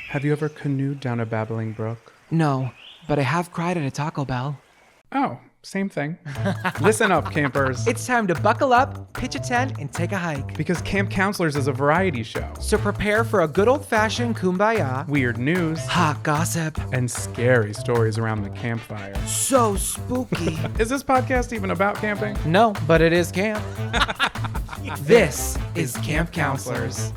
Have you ever canoed down a babbling brook? No, but I have cried at a Taco Bell. Oh, same thing. Listen up, campers. It's time to buckle up, pitch a tent, and take a hike. Because Camp Counselors is a variety show. So prepare for a good old-fashioned kumbaya, Weird news, hot gossip, and scary stories around the campfire. so spooky. Is this podcast even about camping? No, but it is camp. This is Camp Counselors.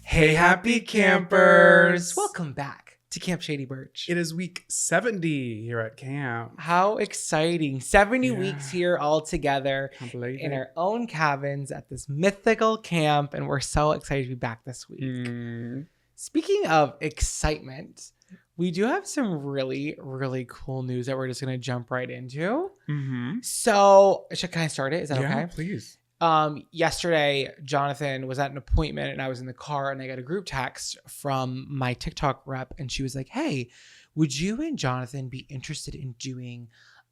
Hey, happy campers! Welcome back to Camp Shady Birch. It is week 70 here at camp. How exciting. 70 Yeah. weeks here all together Can't believe in it. our own cabins at this mythical camp, and we're so excited to be back this week. Speaking of excitement, we do have some really, really cool news that we're just going to jump right into. Mm-hmm. So, can I start it? Is that Yeah, okay? please. Yesterday, Jonathan was at an appointment and I was in the car and I got a group text from my TikTok rep and she was like, hey, would you and Jonathan be interested in doing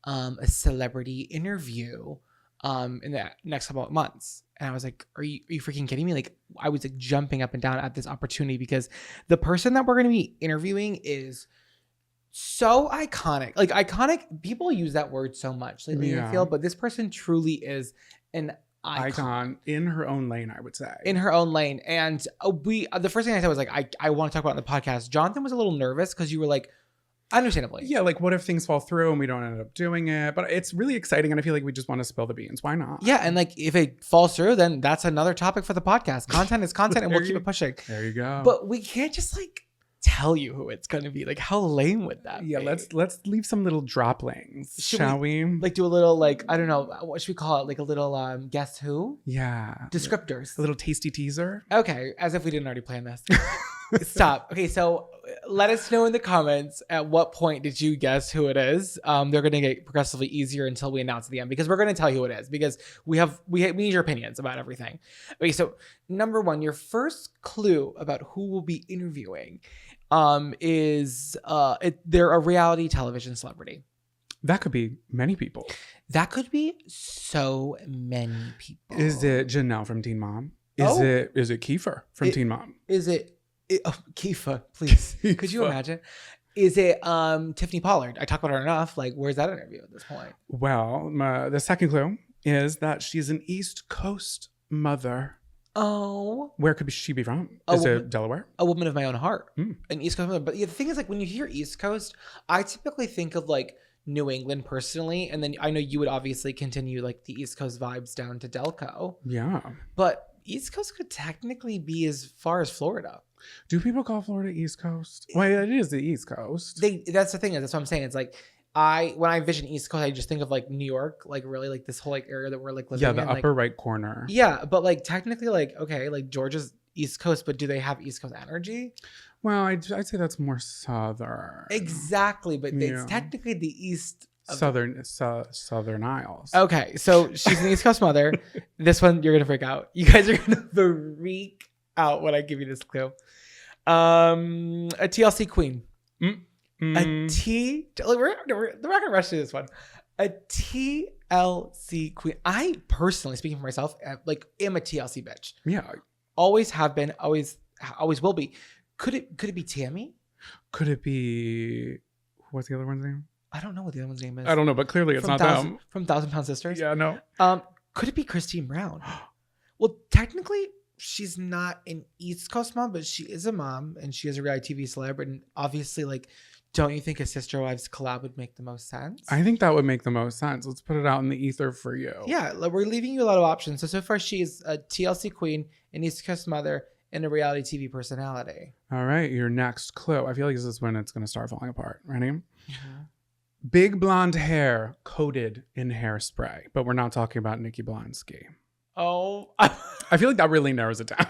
a celebrity interview in the next couple of months? And I was like, are you freaking kidding me? Like, I was like jumping up and down at this opportunity because the person that we're going to be interviewing is so iconic. Like, iconic, people use that word so much lately, I feel, but this person truly is an icon in her own lane, I would say. In her own lane. And the first thing I said was like, I want to talk about it in the podcast. Jonathan was a little nervous because you were like, understandably. Yeah, like what if things fall through and we don't end up doing it? But it's really exciting and I feel like we just want to spill the beans. Why not? Yeah, and like if it falls through, then that's another topic for the podcast. Content is content and we'll keep it pushing. There you go. But we can't just like tell you who it's gonna be. Like, how lame would that be? let's leave some little droplings, shall we? Like do a little like, I don't know, what should we call it? Like a little guess who? Yeah. Descriptors. A little tasty teaser. Okay, as if we didn't already plan this. Stop. Okay, so let us know in the comments at what point did you guess who it is. They're going to get progressively easier until we announce at the end because we're going to tell you who it is because we need your opinions about everything. Okay, so number one, your first clue about who we'll be interviewing is they're a reality television celebrity. That could be many people. That could be so many people. Is it Janelle from Teen Mom? Is it Kiefer from Teen Mom? Is it Kiefer, please. Could you imagine? Is it Tiffany Pollard? I talk about her enough. Like, where's that interview at this point? Well, the second clue is that she's an East Coast mother. Oh. Where could she be from? Is it Delaware? A woman of my own heart. Mm. An East Coast mother. But yeah, the thing is, like, when you hear East Coast, I typically think of like New England personally. And then I know you would obviously continue like the East Coast vibes down to Delco. Yeah. But East Coast could technically be as far as Florida. Do people call Florida East Coast? Well, it is the East Coast. That's the thing. That's what I'm saying. It's like when I envision East Coast, I just think of like New York, like really like this whole like area that we're like living in. Yeah, the upper right corner. Yeah, but like technically, like okay, like Georgia's East Coast, but do they have East Coast energy? Well, I'd say that's more southern. Exactly, but it's technically the east. Southern Isles. Okay, so she's an East Coast mother. This one you're gonna freak out. You guys are gonna freak out when I give you this clue. A TLC queen. We're not gonna rush through this one. A TLC queen. I personally, speaking for myself, like am a TLC bitch. Yeah, always have been. Always will be. Could it be Tammy? Could it be? What's the other one's name? I don't know what the other one's name is. I don't know, but clearly it's not them. From 1,000 Pound Sisters? Yeah, no. Could it be Christine Brown? Well, technically, she's not an East Coast mom, but she is a mom, and she is a reality TV celeb. And obviously, like, don't you think a Sister Wives collab would make the most sense? I think that would make the most sense. Let's put it out in the ether for you. Yeah, we're leaving you a lot of options. So far, she is a TLC queen, an East Coast mother, and a reality TV personality. All right, your next clue. I feel like this is when it's going to start falling apart. Ready? Mm-hmm. Big blonde hair coated in hairspray, but we're not talking about Nikki Blonsky. Oh, I feel like that really narrows it down.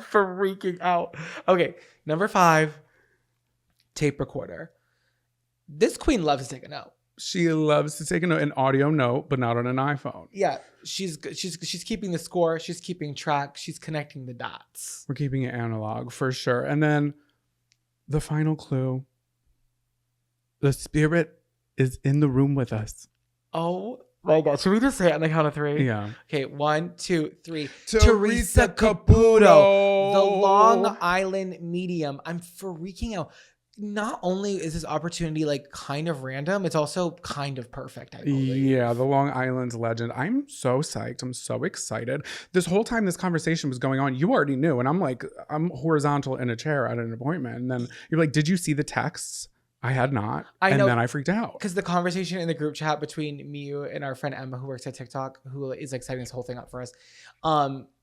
For freaking out. Okay, number 5, tape recorder. This queen loves to take a note. She loves to take an audio note, but not on an iPhone. Yeah, she's keeping the score. She's keeping track. She's connecting the dots. We're keeping it analog for sure. And then the final clue. The spirit is in the room with us. Oh My God, should we just say it on the count of three? Yeah. Okay, 1, 2, 3. Teresa Caputo, the Caputo. Long Island medium. I'm freaking out. Not only is this opportunity like kind of random, it's also kind of perfect, I believe. Yeah, the Long Island legend. I'm so psyched. I'm so excited. This whole time this conversation was going on, you already knew. And I'm like, I'm horizontal in a chair at an appointment. And then you're like, did you see the texts? I had not. I know. And then I freaked out. Because the conversation in the group chat between me and our friend Emma, who works at TikTok, who is like setting this whole thing up for us,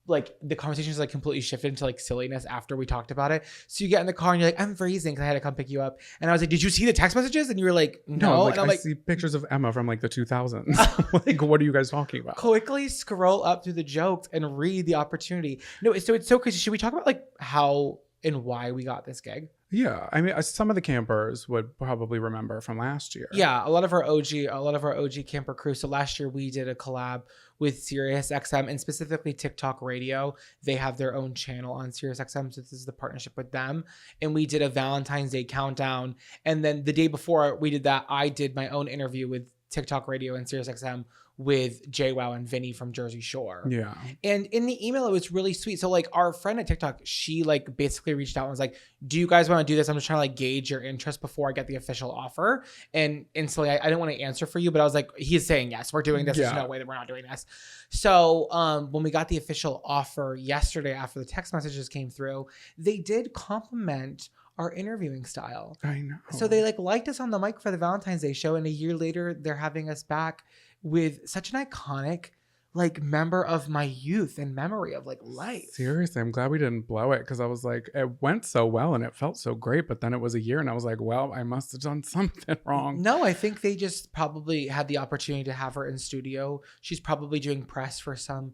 like the conversation is like completely shifted into like silliness after we talked about it. So you get in the car and you're like, I'm freezing because I had to come pick you up. And I was like, did you see the text messages? And you were like, no. Like, and I'm I like, see pictures of Emma from like the 2000s. Like, what are you guys talking about? quickly scroll up through the jokes and read the opportunity. No, so it's so crazy. Should we talk about like how and why we got this gig? Yeah, I mean, some of the campers would probably remember from last year. Yeah, a lot of our OG camper crew. So last year we did a collab with SiriusXM and specifically TikTok Radio. They have their own channel on SiriusXM, so this is the partnership with them. And we did a Valentine's Day countdown. And then the day before we did that, I did my own interview with TikTok Radio and SiriusXM with JWoww and Vinny from Jersey Shore. Yeah. And in the email, it was really sweet. So like our friend at TikTok, she like basically reached out and was like, do you guys want to do this? I'm just trying to like gauge your interest before I get the official offer. And instantly I didn't want to answer for you, but I was like, he's saying yes, we're doing this. Yeah. There's no way that we're not doing this. So when we got the official offer yesterday after the text messages came through, they did compliment our interviewing style. I know. So they like liked us on the mic for the Valentine's Day show. And a year later, they're having us back with such an iconic like member of my youth and memory of like life. Seriously, I'm glad we didn't blow it because I was like, it went so well and it felt so great. But then it was a year and I was like, well, I must have done something wrong. No, I think they just probably had the opportunity to have her in studio. She's probably doing press for some,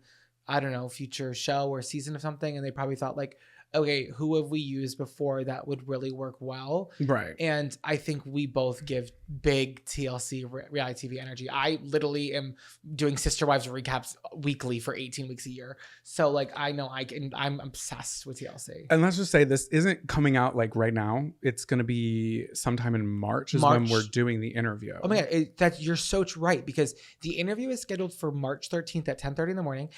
I don't know, future show or season of something. And they probably thought like, okay, who have we used before that would really work well? Right. And I think we both give big TLC reality TV energy. I literally am doing Sister Wives recaps weekly for 18 weeks a year. So like, I know I'm obsessed with TLC. And let's just say this isn't coming out like right now. It's going to be sometime in March when we're doing the interview. Oh my God, you're so right because the interview is scheduled for March 13th at 10:30 in the morning.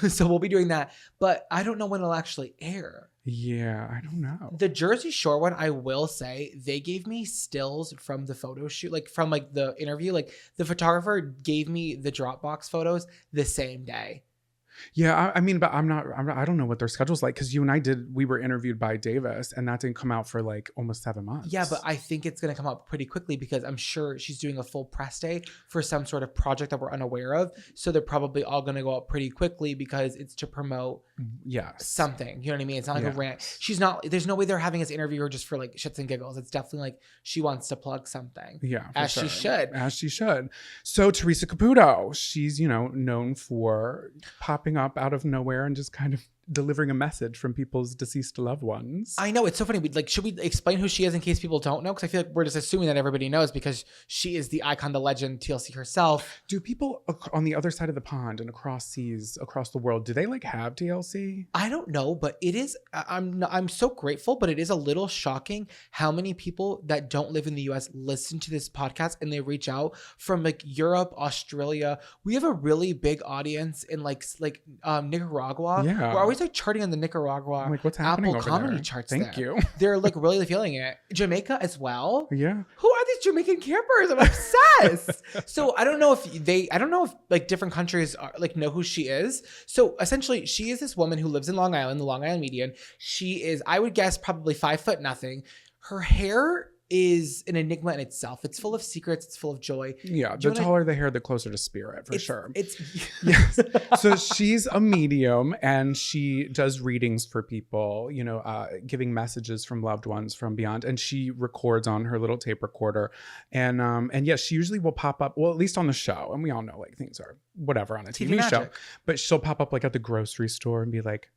So we'll be doing that, but I don't know when it'll actually air. Yeah, I don't know. The Jersey Shore one, I will say, they gave me stills from the photo shoot, like from like the interview. Like the photographer gave me the Dropbox photos the same day. Yeah, I mean, but I don't know what their schedule's like because you and I we were interviewed by Davis and that didn't come out for like almost 7 months. Yeah, but I think it's going to come out pretty quickly because I'm sure she's doing a full press day for some sort of project that we're unaware of. So they're probably all going to go out pretty quickly because it's to promote something. You know what I mean? It's not like a rant. There's no way they're having us interview her just for like shits and giggles. It's definitely like she wants to plug something. Yeah. She should. As she should. So Teresa Caputo, she's, known for popping up out of nowhere and just kind of delivering a message from people's deceased loved ones. I know, it's so funny. Should we explain who she is in case people don't know? Because I feel like we're just assuming that everybody knows because she is the icon, the legend, TLC herself. Do people on the other side of the pond and across seas, across the world, do they like have TLC? I don't know, but it is. I'm so grateful, but it is a little shocking how many people that don't live in the US listen to this podcast and they reach out from like Europe, Australia. We have a really big audience in like Nicaragua. Yeah. We're always like charting on the Nicaragua like, what's happening Apple over comedy there? charts. Thank you. They're like really feeling it. Jamaica as well. Yeah. Who are these Jamaican campers? I'm obsessed. So I don't know if like different countries are, like know who she is. So essentially she is this woman who lives in Long Island, the Long Island median. She is, I would guess, probably 5'0". Her hair is an enigma in itself. It's full of secrets. It's full of joy. Yeah, the taller the hair, the closer to spirit, for sure. Yes. So she's a medium and she does readings for people, giving messages from loved ones from beyond. And she records on her little tape recorder. And yes, she usually will pop up, well, at least on the show. And we all know like things are whatever on a TV show. But she'll pop up like at the grocery store and be like,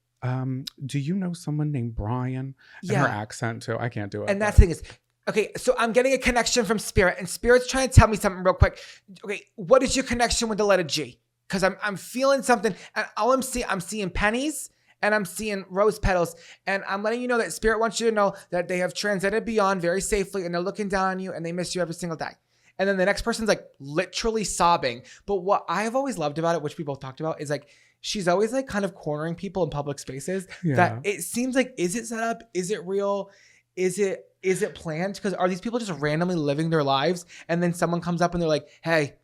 do you know someone named Brian? And her accent too. I can't do it. And that thing is, okay, so I'm getting a connection from Spirit, and Spirit's trying to tell me something real quick. Okay, what is your connection with the letter G? Because I'm feeling something, and all I'm seeing pennies, and I'm seeing rose petals, and I'm letting you know that Spirit wants you to know that they have transcended beyond very safely, and they're looking down on you, and they miss you every single day. And then the next person's like literally sobbing. But what I've always loved about it, which we both talked about, is like she's always like kind of cornering people in public spaces that it seems like, is it set up? Is it real? Is it planned? Because are these people just randomly living their lives and then someone comes up and they're like, hey,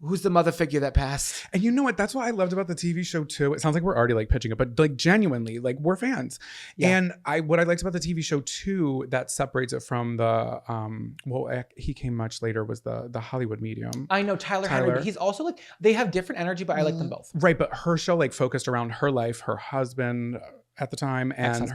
who's the mother figure that passed? And you know what? That's what I loved about the TV show too. It sounds like we're already like pitching it, but like genuinely, like we're fans. Yeah. And what I liked about the TV show too that separates it from the he came much later was the Hollywood medium. I know Tyler Henry, but he's also like they have different energy, but I like them both. Right, but her show like focused around her life, her husband at the time, and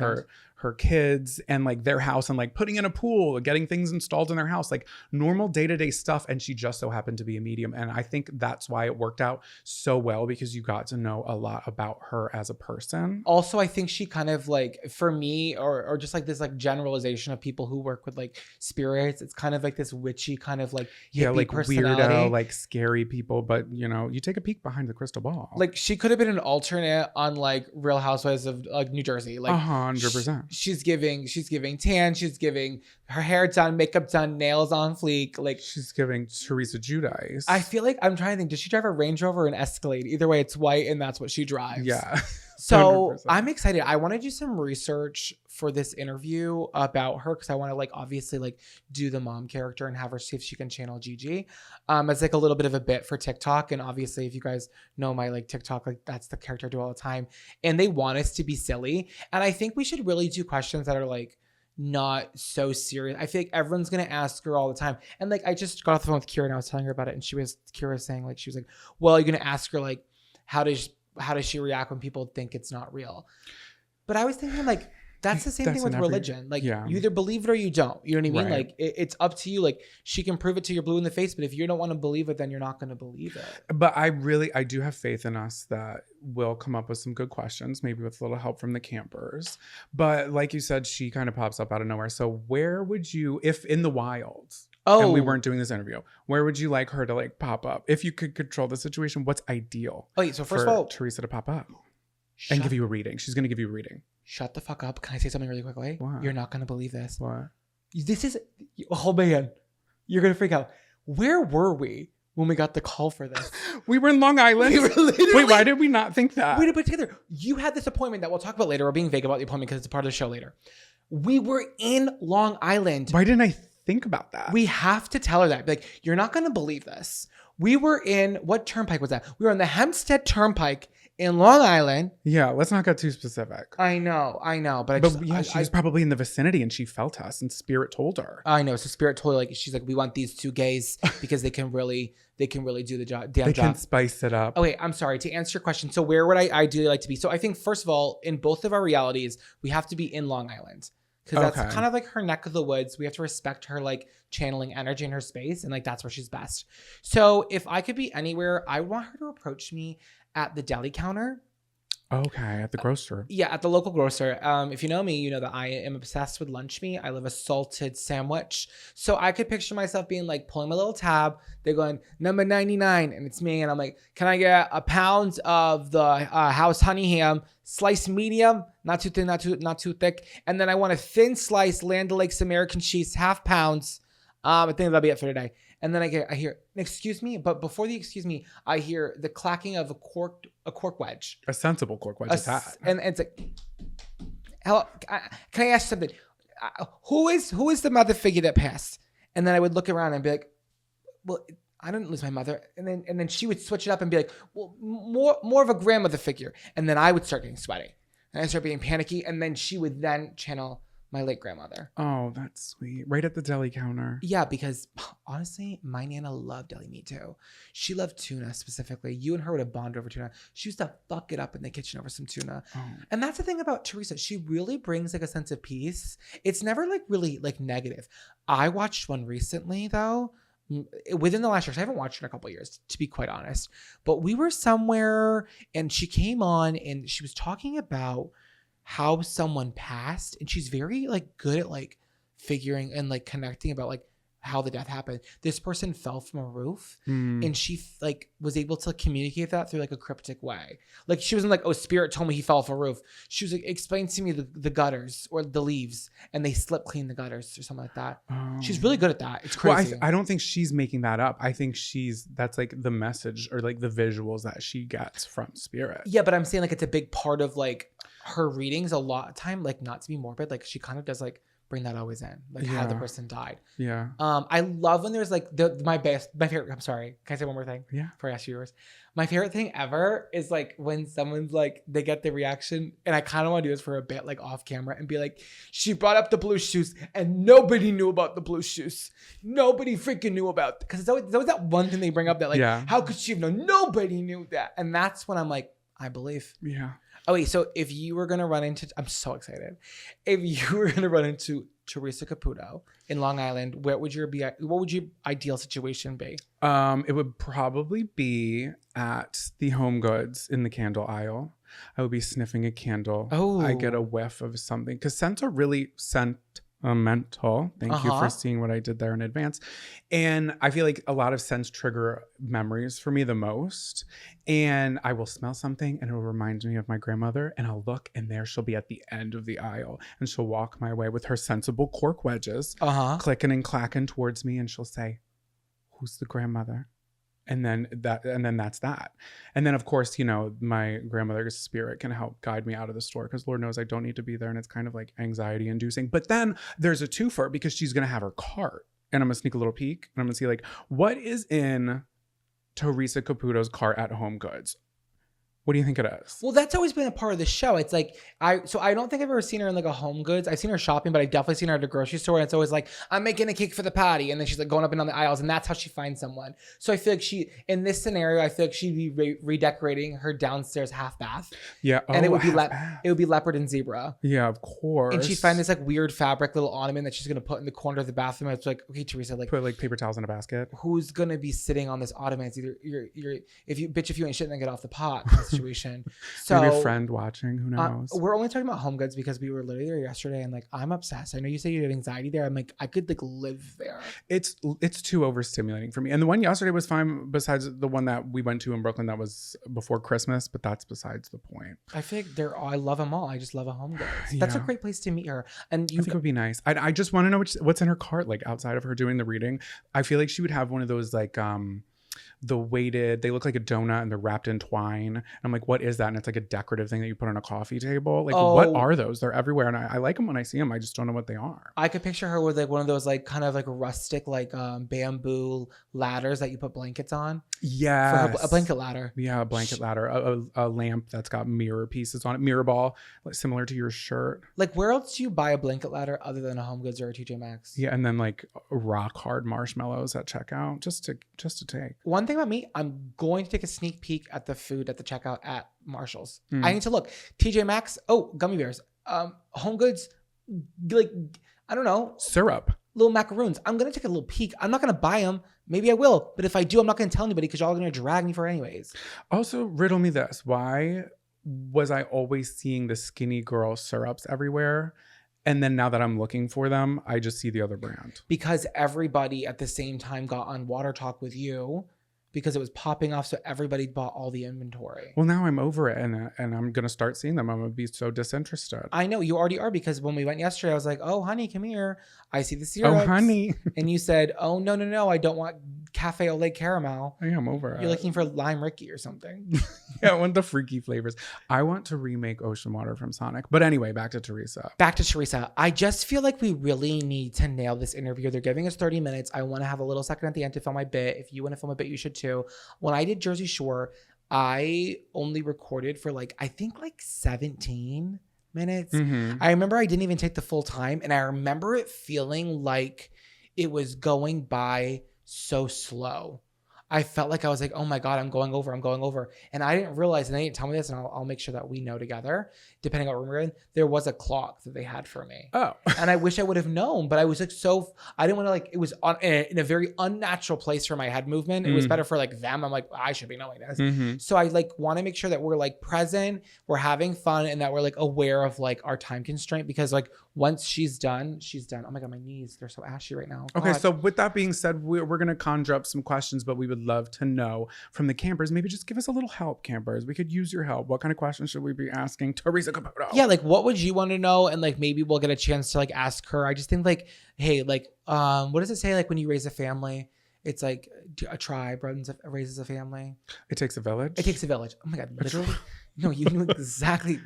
her kids and like their house and like putting in a pool, getting things installed in their house, like normal day-to-day stuff. And she just so happened to be a medium. And I think that's why it worked out so well, because you got to know a lot about her as a person. Also, I think she kind of like, for me, or just like this like generalization of people who work with like spirits, it's kind of like this witchy kind of like like personality. Weirdo, like scary people. But you know, you take a peek behind the crystal ball. Like she could have been an alternate on like Real Housewives of like New Jersey. Like 100%. She's giving tan, she's giving her hair done, makeup done, nails on fleek. Like she's giving Teresa Giudice. I feel like I'm trying to think, does she drive a Range Rover or an Escalade? Either way, it's white and that's what she drives. Yeah. So 100%. I'm excited. I want to do some research for this interview about her because I want to like obviously like do the mom character and have her see if she can channel Gigi. It's like a little bit of a bit for TikTok. And obviously if you guys know my like TikTok, like that's the character I do all the time. And they want us to be silly. And I think we should really do questions that are like not so serious. I feel like everyone's gonna ask her all the time. And like I just got off the phone with Kira and I was telling her about it. And Kira was saying like, she was like, well, you're gonna ask her like, how does she react when people think it's not real? But I was thinking like, that's the same thing with religion. Like you either believe it or you don't. You know what I mean? Right. Like it's up to you. Like she can prove it to you blue in the face, but if you don't want to believe it, then you're not going to believe it. But I do have faith in us that we'll come up with some good questions, maybe with a little help from the campers. But like you said, she kind of pops up out of nowhere. So where would you, if in the wild, and we weren't doing this interview, where would you like her to like pop up? If you could control the situation, what's ideal? Okay, so first of all, Teresa to pop up and give you a reading. She's going to give you a reading. Shut the fuck up. Can I say something really quickly? What? You're not going to believe this. What? This is, oh man, you're going to freak out. Where were we when we got the call for this? We were in Long Island. Wait, why did we not think that? Wait, but Taylor, you had this appointment that we'll talk about later. We're being vague about the appointment because it's a part of the show later. We were in Long Island. Why didn't I think about that? We have to tell her that. Like, you're not going to believe this. We were in, what turnpike was that? We were on the Hempstead Turnpike in Long Island. Yeah, let's not get too specific. I know. But she was probably in the vicinity and she felt us and spirit told her. I know. So spirit told her, like, she's like, we want these two gays because they can really do the job. They can spice it up. Okay, I'm sorry. To answer your question, so where would I ideally like to be? So I think, first of all, in both of our realities, we have to be in Long Island. Because that's kind of like her neck of the woods. We have to respect her like channeling energy in her space. And like, that's where she's best. So if I could be anywhere, I would want her to approach me at the deli counter. Okay, at the grocer. Yeah, at the local grocer. If you know me, you know that I am obsessed with lunch meat. I love a salted sandwich. So I could picture myself being like pulling my little tab. They're going, number 99. And it's me. And I'm like, can I get a pound of the house honey ham, sliced medium, not too thin, not too thick. And then I want a thin slice Land O'Lakes American cheese, half pounds. I think that'll be it for today. And then I hear, excuse me, but before the excuse me, I hear the clacking of a cork wedge. A sensible cork wedge is that. And it's like, hello, can I ask something? Who is the mother figure that passed? And then I would look around and be like, well, I didn't lose my mother. And then she would switch it up and be like, well, more of a grandmother figure. And then I would start getting sweaty. And I start being panicky. And then she would then channel my late grandmother. Oh, that's sweet. Right at the deli counter. Yeah, because honestly, my Nana loved deli meat too. She loved tuna specifically. You and her would have bonded over tuna. She used to fuck it up in the kitchen over some tuna. Oh. And that's the thing about Teresa. She really brings like a sense of peace. It's never like really like negative. I watched one recently though, within the last year. So I haven't watched it in a couple of years, to be quite honest. But we were somewhere and she came on and she was talking about how someone passed, and she's very like good at like figuring and like connecting about like how the death happened. This person fell from a roof, Mm. and she like was able to communicate that through like a cryptic way. Like she wasn't like, oh, spirit told me he fell off a roof. She was like, explain to me the gutters or the leaves, and they slip clean the gutters or something like that. Oh. She's really good at that. It's Well, crazy. I don't think she's making that up. I think that's like the message or like the visuals that she gets from spirit. Yeah, but I'm saying like it's a big part of like her readings a lot of time, like not to be morbid, like she kind of does like bring that always in, like how the Yeah. person died. Yeah. I love when there's like my favorite. I'm sorry. Can I say one more thing? Yeah. Before I ask you yours. My favorite thing ever is like when someone's like they get the reaction, and I kind of want to do this for a bit, like off camera, and be like, she brought up the blue shoes, and nobody knew about the blue shoes. Nobody freaking knew about, because it's always that one thing they bring up that like, Yeah. how could she have known? Nobody knew that, and that's when I'm like, I believe. Yeah. Oh wait, so if you were gonna run into, I'm so excited. If you were gonna run into Teresa Caputo in Long Island, what would your ideal situation be? It would probably be at the Home Goods in the candle aisle. I would be sniffing a candle. Oh. I get a whiff of something because scents are really sentimental. Thank you for seeing what I did there in advance. And I feel like a lot of scents trigger memories for me the most. And I will smell something and it will remind me of my grandmother, and I'll look and there she'll be at the end of the aisle, and she'll walk my way with her sensible cork wedges, clicking and clacking towards me, and she'll say, "Who's the grandmother?" And then that's that. And then of course, you know, my grandmother's spirit can help guide me out of the store, because Lord knows I don't need to be there, and it's kind of like anxiety inducing. But then there's a twofer, because she's gonna have her cart, and I'm gonna sneak a little peek, and I'm gonna see like what is in Teresa Caputo's cart at Home Goods. What do you think it is? Well, that's always been a part of the show. It's like I don't think I've ever seen her in like a Home Goods. I've seen her shopping, but I definitely seen her at a grocery store. And it's always like, I'm making a cake for the patty, and then she's like going up and down the aisles, and that's how she finds someone. So I feel like in this scenario, I feel like she'd be redecorating her downstairs half bath. Yeah, and it would be leopard and zebra. Yeah, of course. And she'd find this like weird fabric little ornament that she's gonna put in the corner of the bathroom. It's like, okay, Teresa, like put like paper towels in a basket. Who's gonna be sitting on this ottoman? It's either you're if you ain't shit, then get off the pot kind of situation. So maybe a friend watching, who knows? We're only talking about Home Goods because we were literally there yesterday, and like I'm obsessed. I know you say you have anxiety there. I'm like, I could like live there. It's too overstimulating for me. And the one yesterday was fine, besides the one that we went to in Brooklyn that was before Christmas, but that's besides the point. I feel like I love them all. I just love a Home Goods. That's a great place to meet her. And I think it would be nice. I just want to know what's in her cart, like outside of her doing the reading. I feel like she would have one of those like the weighted, they look like a donut and they're wrapped in twine. And I'm like, what is that? And it's like a decorative thing that you put on a coffee table. Like, what are those? They're everywhere. And I like them when I see them. I just don't know what they are. I could picture her with like one of those like kind of like rustic like bamboo ladders that you put blankets on. Yeah. A blanket ladder. Yeah, a blanket ladder. A lamp that's got mirror pieces on it. Mirror ball, like similar to your shirt. Like, where else do you buy a blanket ladder other than a Home Goods or a TJ Maxx? Yeah, and then like rock hard marshmallows at checkout, just to take. One thing about me, I'm going to take a sneak peek at the food at the checkout at Marshall's. I need to look. TJ Maxx, gummy bears. Home Goods, like, I don't know. Syrup. Little macaroons. I'm going to take a little peek. I'm not going to buy them. Maybe I will. But if I do, I'm not going to tell anybody because y'all are going to drag me for anyways. Also, riddle me this. Why was I always seeing the skinny girl syrups everywhere? And then now that I'm looking for them, I just see the other brand. Because everybody at the same time got on Water Talk with you because it was popping off. So everybody bought all the inventory. Well, now I'm over it and I'm going to start seeing them. I'm going to be so disinterested. I know you already are, because when we went yesterday, I was like, oh, honey, come here. I see the syrups. Oh, honey. And you said, oh, no. I don't want cafe au lait caramel. I am over it. You're looking for lime Ricky or something. Yeah, I want the freaky flavors. I want to remake Ocean Water from Sonic. But anyway, back to Teresa. I just feel like we really need to nail this interview. They're giving us 30 minutes. I want to have a little second at the end to film my bit. If you want to film a bit, you should too. When I did Jersey Shore, I only recorded for I think 17 minutes. Mm-hmm. I remember I didn't even take the full time. And I remember it feeling like it was going by so slow. I felt like I was like, oh my God, I'm going over. And I didn't realize, and they didn't tell me this, and I'll make sure that we know together, depending on what room we're in, there was a clock that they had for me. Oh. And I wish I would have known, but I was like, I didn't want to like, it was in a very unnatural place for my head movement. It was better for like them. I'm like, I should be knowing this. So I like want to make sure that we're like present, we're having fun, and that we're like aware of like our time constraint, because like once she's done. Oh my God, my knees, they're so ashy right now. Okay, God. so with that being said, we're going to conjure up some questions, but we would love to know from the campers. Maybe just give us a little help, campers. We could use your help. What kind of questions should we be asking Teresa Caputo? Yeah, like what would you want to know? And like maybe we'll get a chance to like ask her. I just think like, hey, like what does it say? Like when you raise a family, it's like a tribe raises a family. It takes a village. It takes a village. Oh my God, literally. No, you knew exactly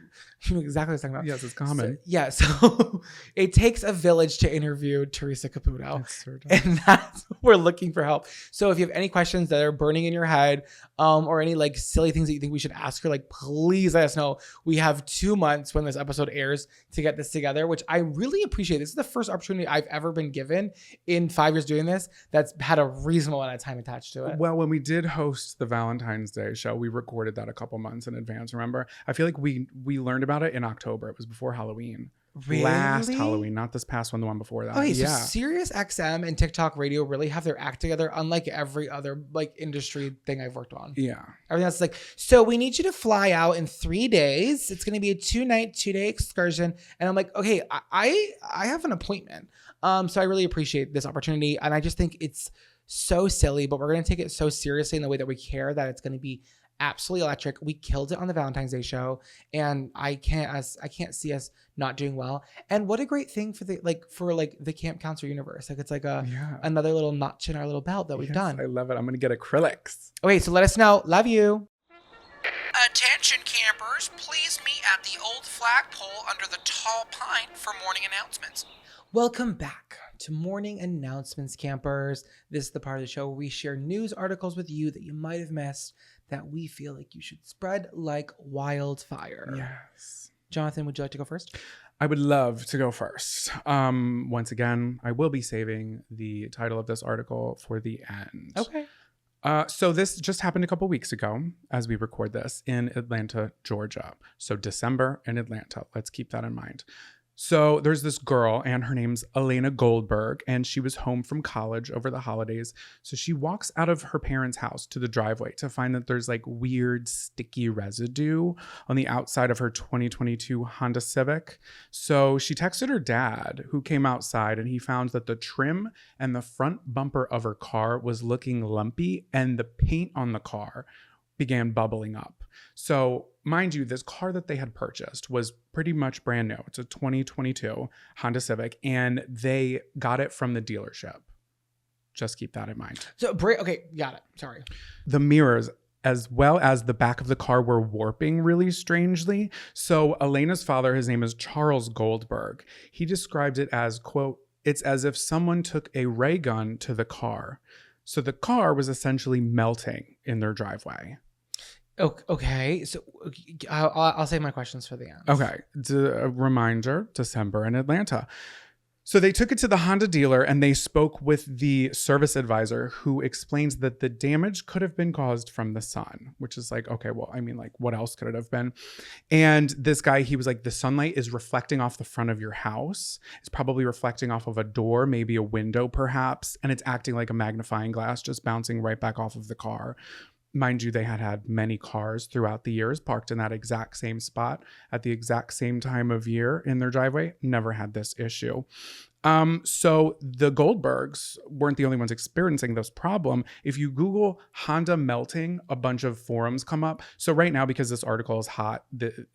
what I was talking about. Yes, it's common. So it takes a village to interview Teresa Caputo. And that's we're looking for help. So if you have any questions that are burning in your head, or any like silly things that you think we should ask her, like please let us know. We have 2 months when this episode airs to get this together, which I really appreciate. This is the first opportunity I've ever been given in 5 years doing this that's had a reasonable amount of time attached to it. Well, when we did host the Valentine's Day show, we recorded that a couple months in advance. Remember? I feel like we learned about it in October. It was before Halloween. Really? Last Halloween, not this past one, the one before that. Okay, so yeah. Sirius XM and TikTok Radio really have their act together, unlike every other like industry thing I've worked on. Yeah. Everything else is like, so we need you to fly out in 3 days. It's going to be a 2-night, 2-day excursion. And I'm like, okay, I have an appointment. So I really appreciate this opportunity. And I just think it's so silly, but we're going to take it so seriously in the way that we care that it's going to be absolutely electric. We killed it on the Valentine's Day show, and I can't see us not doing well. And what a great thing for the Camp Counselor universe. Like it's like another little notch in our little belt that we've done. I love it. I'm going to get acrylics. Okay, so let us know. Love you. Attention campers, please meet at the old flagpole under the tall pine for morning announcements. Welcome back to Morning Announcements, campers. This is the part of the show where we share news articles with you that you might have missed that we feel like you should spread like wildfire. Yes. Jonathan, would you like to go first? I would love to go first. Once again, I will be saving the title of this article for the end. Okay. So this just happened a couple weeks ago as we record this in Atlanta, Georgia. So December in Atlanta. Let's keep that in mind. So there's this girl, and her name's Elena Goldberg, and she was home from college over the holidays. So she walks out of her parents' house to the driveway to find that there's like weird sticky residue on the outside of her 2022 Honda Civic. So she texted her dad, who came outside, and he found that the trim and the front bumper of her car was looking lumpy, and the paint on the car began bubbling up. So mind you, this car that they had purchased was pretty much brand new. It's a 2022 Honda Civic, and they got it from the dealership. Just keep that in mind. So, okay, got it. Sorry. The mirrors, as well as the back of the car, were warping really strangely. So Elena's father, his name is Charles Goldberg. He described it as, quote, "It's as if someone took a ray gun to the car." So the car was essentially melting in their driveway. Okay, so I'll save my questions for the end. Okay, a reminder, December in Atlanta. So they took it to the Honda dealer, and they spoke with the service advisor, who explains that the damage could have been caused from the sun, which is like, okay, well, I mean, like, what else could it have been? And this guy, he was like, the sunlight is reflecting off the front of your house. It's probably reflecting off of a door, maybe a window perhaps, and it's acting like a magnifying glass, just bouncing right back off of the car. Mind you, they had many cars throughout the years parked in that exact same spot at the exact same time of year in their driveway. Never had this issue. So the Goldbergs weren't the only ones experiencing this problem. If you Google Honda melting, a bunch of forums come up. So right now, because this article is hot,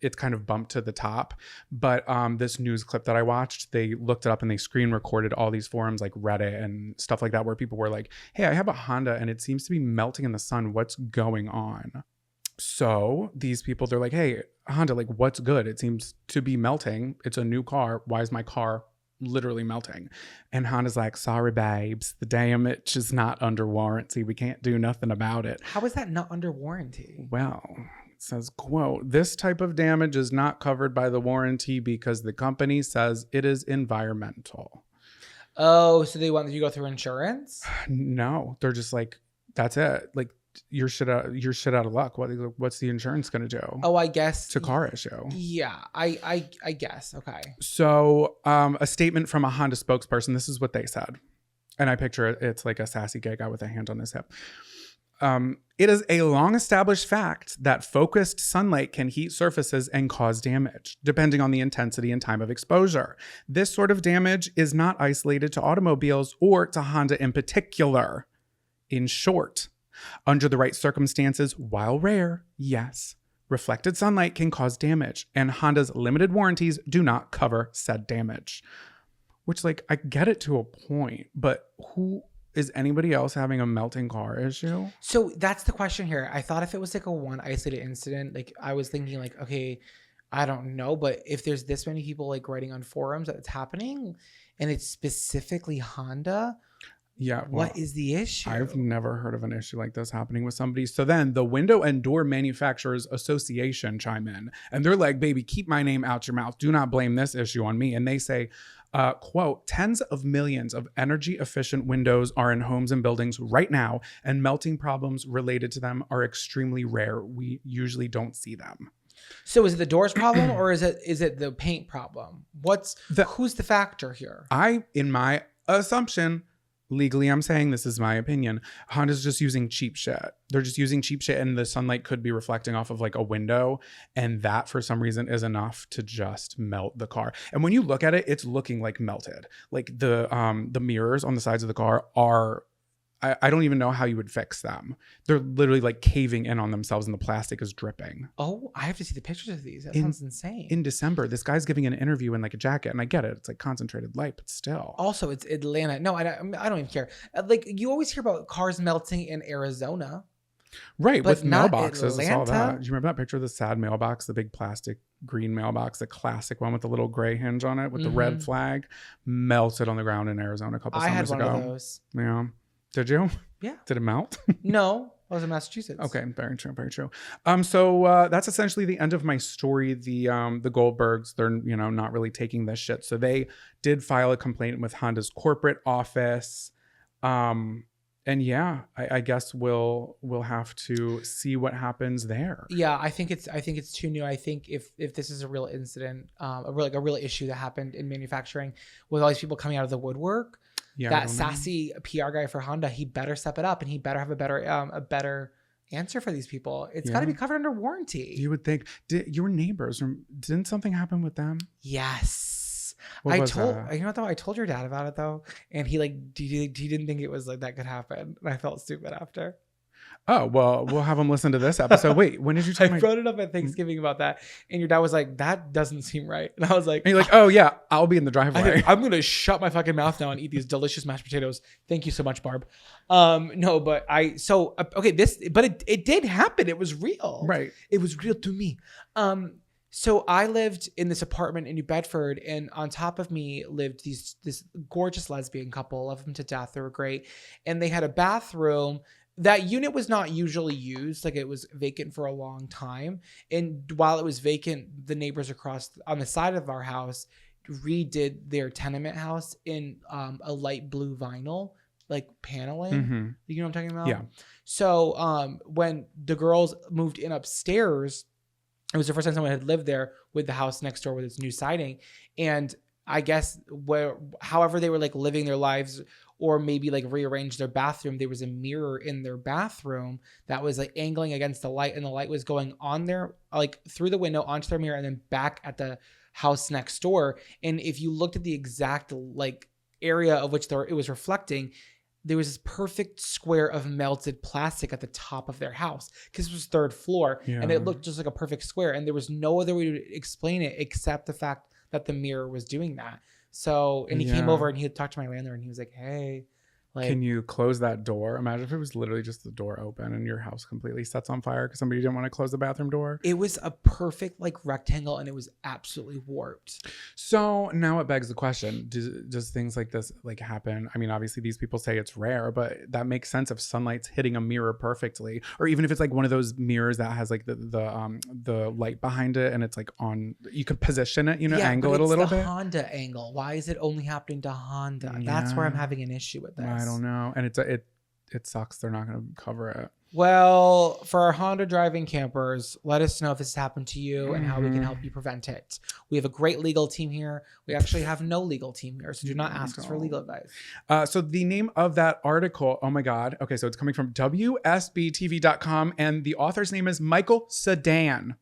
it's kind of bumped to the top. But this news clip that I watched, they looked it up and they screen recorded all these forums like Reddit and stuff like that, where people were like, hey, I have a Honda and it seems to be melting in the sun. What's going on? So these people, they're like, hey, Honda, like, what's good? It seems to be melting. It's a new car. Why is my car literally melting? And Honda's like, sorry, babes, the damage is not under warranty. We can't do nothing about it. How is that not under warranty? Well, it says, quote, this type of damage is not covered by the warranty because the company says it is environmental. Oh, so they want you to go through insurance? No, they're just like, That's it. Like you're shit out of luck. What's the insurance going to do? Oh, I guess. It's a car issue. Yeah, I guess. Okay. So a statement from a Honda spokesperson. This is what they said. And I picture it's like a sassy gay guy with a hand on his hip. It is a long established fact that focused sunlight can heat surfaces and cause damage, depending on the intensity and time of exposure. This sort of damage is not isolated to automobiles or to Honda in particular. In short, under the right circumstances, while rare, yes, reflected sunlight can cause damage, and Honda's limited warranties do not cover said damage. Which, like, I get it to a point, but is anybody else having a melting car issue? So that's the question here. I thought if it was like a one isolated incident, like I was thinking like, okay, I don't know, but if there's this many people like writing on forums that it's happening and it's specifically Honda, yeah, well, what is the issue? I've never heard of an issue like this happening with somebody. So then the Window and Door Manufacturers Association chime in and they're like, baby, keep my name out your mouth. Do not blame this issue on me. And they say, quote, tens of millions of energy efficient windows are in homes and buildings right now, and melting problems related to them are extremely rare. We usually don't see them. So is it the doors problem or is it the paint problem? Who's the factor here? In my assumption, legally, I'm saying this is my opinion, Honda's just using cheap shit. They're just using cheap shit and the sunlight could be reflecting off of like a window. And that for some reason is enough to just melt the car. And when you look at it, it's looking like melted. Like the mirrors on the sides of the car are, I don't even know how you would fix them. They're literally like caving in on themselves and the plastic is dripping. Oh, I have to see the pictures of these. That sounds insane. In December, this guy's giving an interview in like a jacket, and I get it. It's like concentrated light, but still. Also, it's Atlanta. No, I don't even care. Like you always hear about cars melting in Arizona. Right, but with not mailboxes. I saw Atlanta. that. Do you remember that picture of the sad mailbox, the big plastic green mailbox, the classic one with the little gray hinge on it with the red flag? Melted on the ground in Arizona a couple summers ago. I had one of those. Yeah. Did you? Yeah. Did it melt? No, I was in Massachusetts. Okay, very true, very true. So that's essentially the end of my story. The Goldbergs, they're not really taking this shit. So they did file a complaint with Honda's corporate office. And yeah, I guess we'll have to see what happens there. Yeah, I think it's too new. I think if this is a real incident, a real issue that happened in manufacturing with all these people coming out of the woodwork, yeah, that sassy PR guy for Honda, he better step it up and he better have a better answer for these people. It's got to be covered under warranty. You would think. Your neighbors, didn't something happen with them? Yes. What was told that? you know what though, I told your dad about it though, and he didn't think it was like that could happen, and I felt stupid after. Oh, well, we'll have him listen to this episode. Wait, when did you tell me? I brought it up at Thanksgiving about that, and your dad was like, "That doesn't seem right," and I was like, and you're like, "Oh yeah, I'll be in the driveway. I'm gonna shut my fucking mouth now and eat these delicious mashed potatoes. Thank you so much, Barb." No, but it did happen. It was real, Right? It was real to me. So I lived in this apartment in New Bedford, and on top of me lived this gorgeous lesbian couple. Love them to death. They were great, and they had a bathroom. That unit was not usually used, like it was vacant for a long time. And while it was vacant, the neighbors across on the side of our house redid their tenement house in a light blue vinyl, like paneling. Mm-hmm. You know what I'm talking about? Yeah. So when the girls moved in upstairs, it was the first time someone had lived there with the house next door with its new siding. And I guess however they were like living their lives, or maybe like rearrange their bathroom, there was a mirror in their bathroom that was like angling against the light, and the light was going on their, like through the window onto their mirror and then back at the house next door. And if you looked at the exact like area of which it was reflecting, there was this perfect square of melted plastic at the top of their house, because it was third floor, and it looked just like a perfect square. And there was no other way to explain it except the fact that the mirror was doing that. So, and he came over and he had talked to my landlord, and he was like, "Hey, like, can you close that door?" Imagine if it was literally just the door open and your house completely sets on fire because somebody didn't want to close the bathroom door. It was a perfect like rectangle, and it was absolutely warped. So now it begs the question, does things like this like happen? I mean, obviously these people say it's rare, but that makes sense if sunlight's hitting a mirror perfectly, or even if it's like one of those mirrors that has like the light behind it and it's like on, you could position it, angle it a little bit. Honda angle. Why is it only happening to Honda? That's where I'm having an issue with this. I don't know. And it sucks they're not going to cover it. Well, for our Honda driving campers, let us know if this has happened to you and how we can help you prevent it. We have a great legal team here. We actually have no legal team here, so do not ask us for legal advice. So the name of that article, oh my God. Okay, so it's coming from WSBTV.com, and the author's name is Michael Sedan.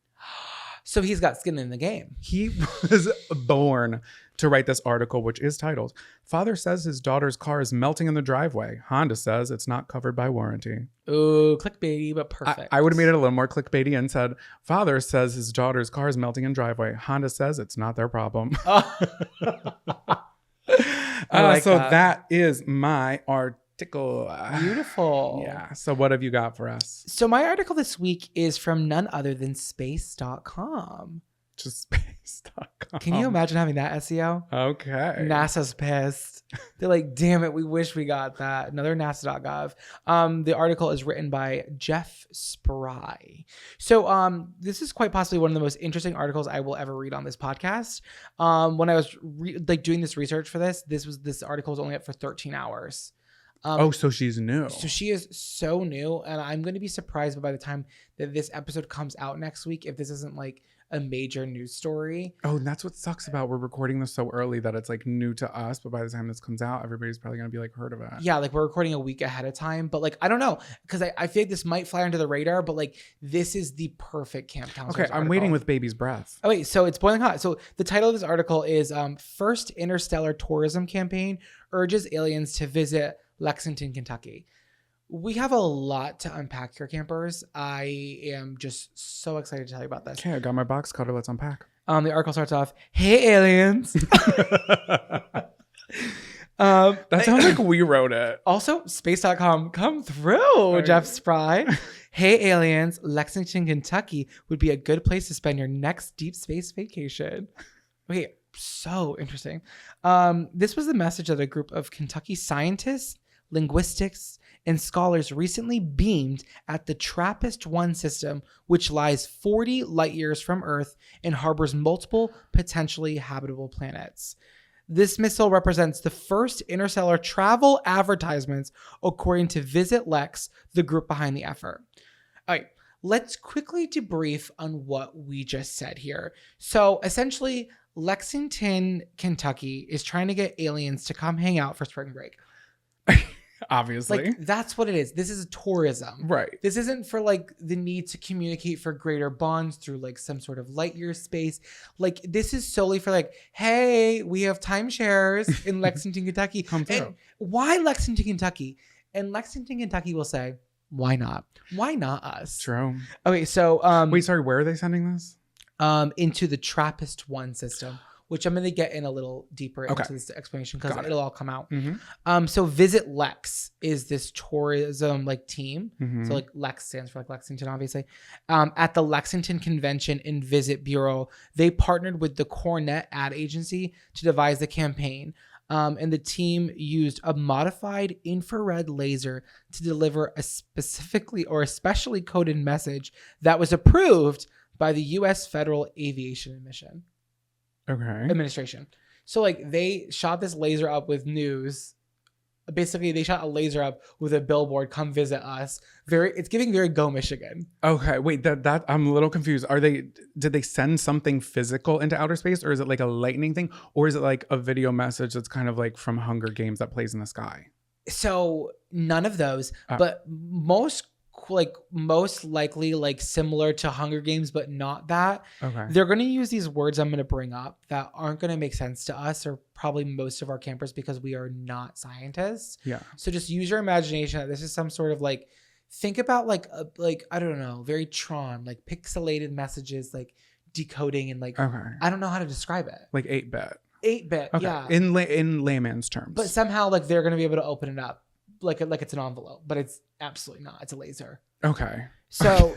So he's got skin in the game. He was born to write this article, which is titled, Father Says His Daughter's Car is Melting in the Driveway. Honda Says It's Not Covered by Warranty. Ooh, clickbaity, but perfect. I would have made it a little more clickbaity and said, Father Says His Daughter's Car is Melting in Driveway. Honda Says It's Not their problem. That is my article. Beautiful. Yeah. So what have you got for us? So my article this week is from none other than space.com. Just space.com. Can you imagine having that SEO? Okay. NASA's pissed. They're like, damn it, we wish we got that. Another NASA.gov. The article is written by Jeff Spry. So this is quite possibly one of the most interesting articles I will ever read on this podcast. When I was doing this research for this article was only up for 13 hours. So she's new. So she is so new, and I'm going to be surprised by the time that this episode comes out next week if this isn't like a major news story. Oh, and that's what sucks about we're recording this so early that it's like new to us, but by the time this comes out, everybody's probably going to be like heard of it. Yeah, like we're recording a week ahead of time, but like I don't know, because I feel like this might fly under the radar, but like this is the perfect camp counselor. Okay, I'm waiting with baby's breath. Oh wait, so it's boiling hot. So the title of this article is First Interstellar Tourism Campaign Urges Aliens to Visit Lexington, Kentucky. We have a lot to unpack here, campers. I am just so excited to tell you about this. Okay, I got my box cutter. Let's unpack. The article starts off, "Hey aliens." That sounds like we wrote it. Also, space.com, come through, Jeff Spry. "Hey aliens, Lexington, Kentucky would be a good place to spend your next deep space vacation." Okay, so interesting. This was the message that a group of Kentucky scientists, linguistics, and scholars recently beamed at the TRAPPIST-1 system, which lies 40 light years from Earth and harbors multiple potentially habitable planets. This missile represents the first interstellar travel advertisements, according to Visit Lex, the group behind the effort. All right, let's quickly debrief on what we just said here. So essentially, Lexington, Kentucky is trying to get aliens to come hang out for spring break. Obviously. Like, that's what it is. This is tourism. Right. This isn't for like the need to communicate for greater bonds through like some sort of light year space. Like, this is solely for like, hey, we have timeshares in Lexington, Kentucky. Come through. And why Lexington, Kentucky? And Lexington, Kentucky will say, why not? Why not us? True. Okay, so wait, sorry, where are they sending this? Into the TRAPPIST-1 system, which I'm going to get in a little deeper into this explanation because it'll all come out. Mm-hmm. So Visit Lex is this tourism like team. Mm-hmm. So like Lex stands for like Lexington, obviously. At the Lexington Convention and Visit Bureau, they partnered with the Cornet ad agency to devise the campaign. And the team used a modified infrared laser to deliver a especially coded message that was approved by the U.S. Federal Aviation Administration. So like they shot this laser up with news. Basically, they shot a laser up with a billboard, "Come visit us." It's giving very Go Michigan. Okay, wait, that I'm a little confused. Did they send something physical into outer space, or is it like a lightning thing, or is it like a video message that's kind of like from Hunger Games that plays in the sky? So none of those, but most likely like similar to Hunger Games, but not that. Okay. They're going to use these words I'm going to bring up that aren't going to make sense to us or probably most of our campers because we are not scientists. Yeah. So just use your imagination that this is some sort of like, think about like I don't know, very Tron, like pixelated messages, like decoding and like, I don't know how to describe it. Like 8-bit. 8-bit, okay. yeah. In layman's terms. But somehow like they're going to be able to open it up. Like it's an envelope, but it's absolutely not. It's a laser. Okay. So,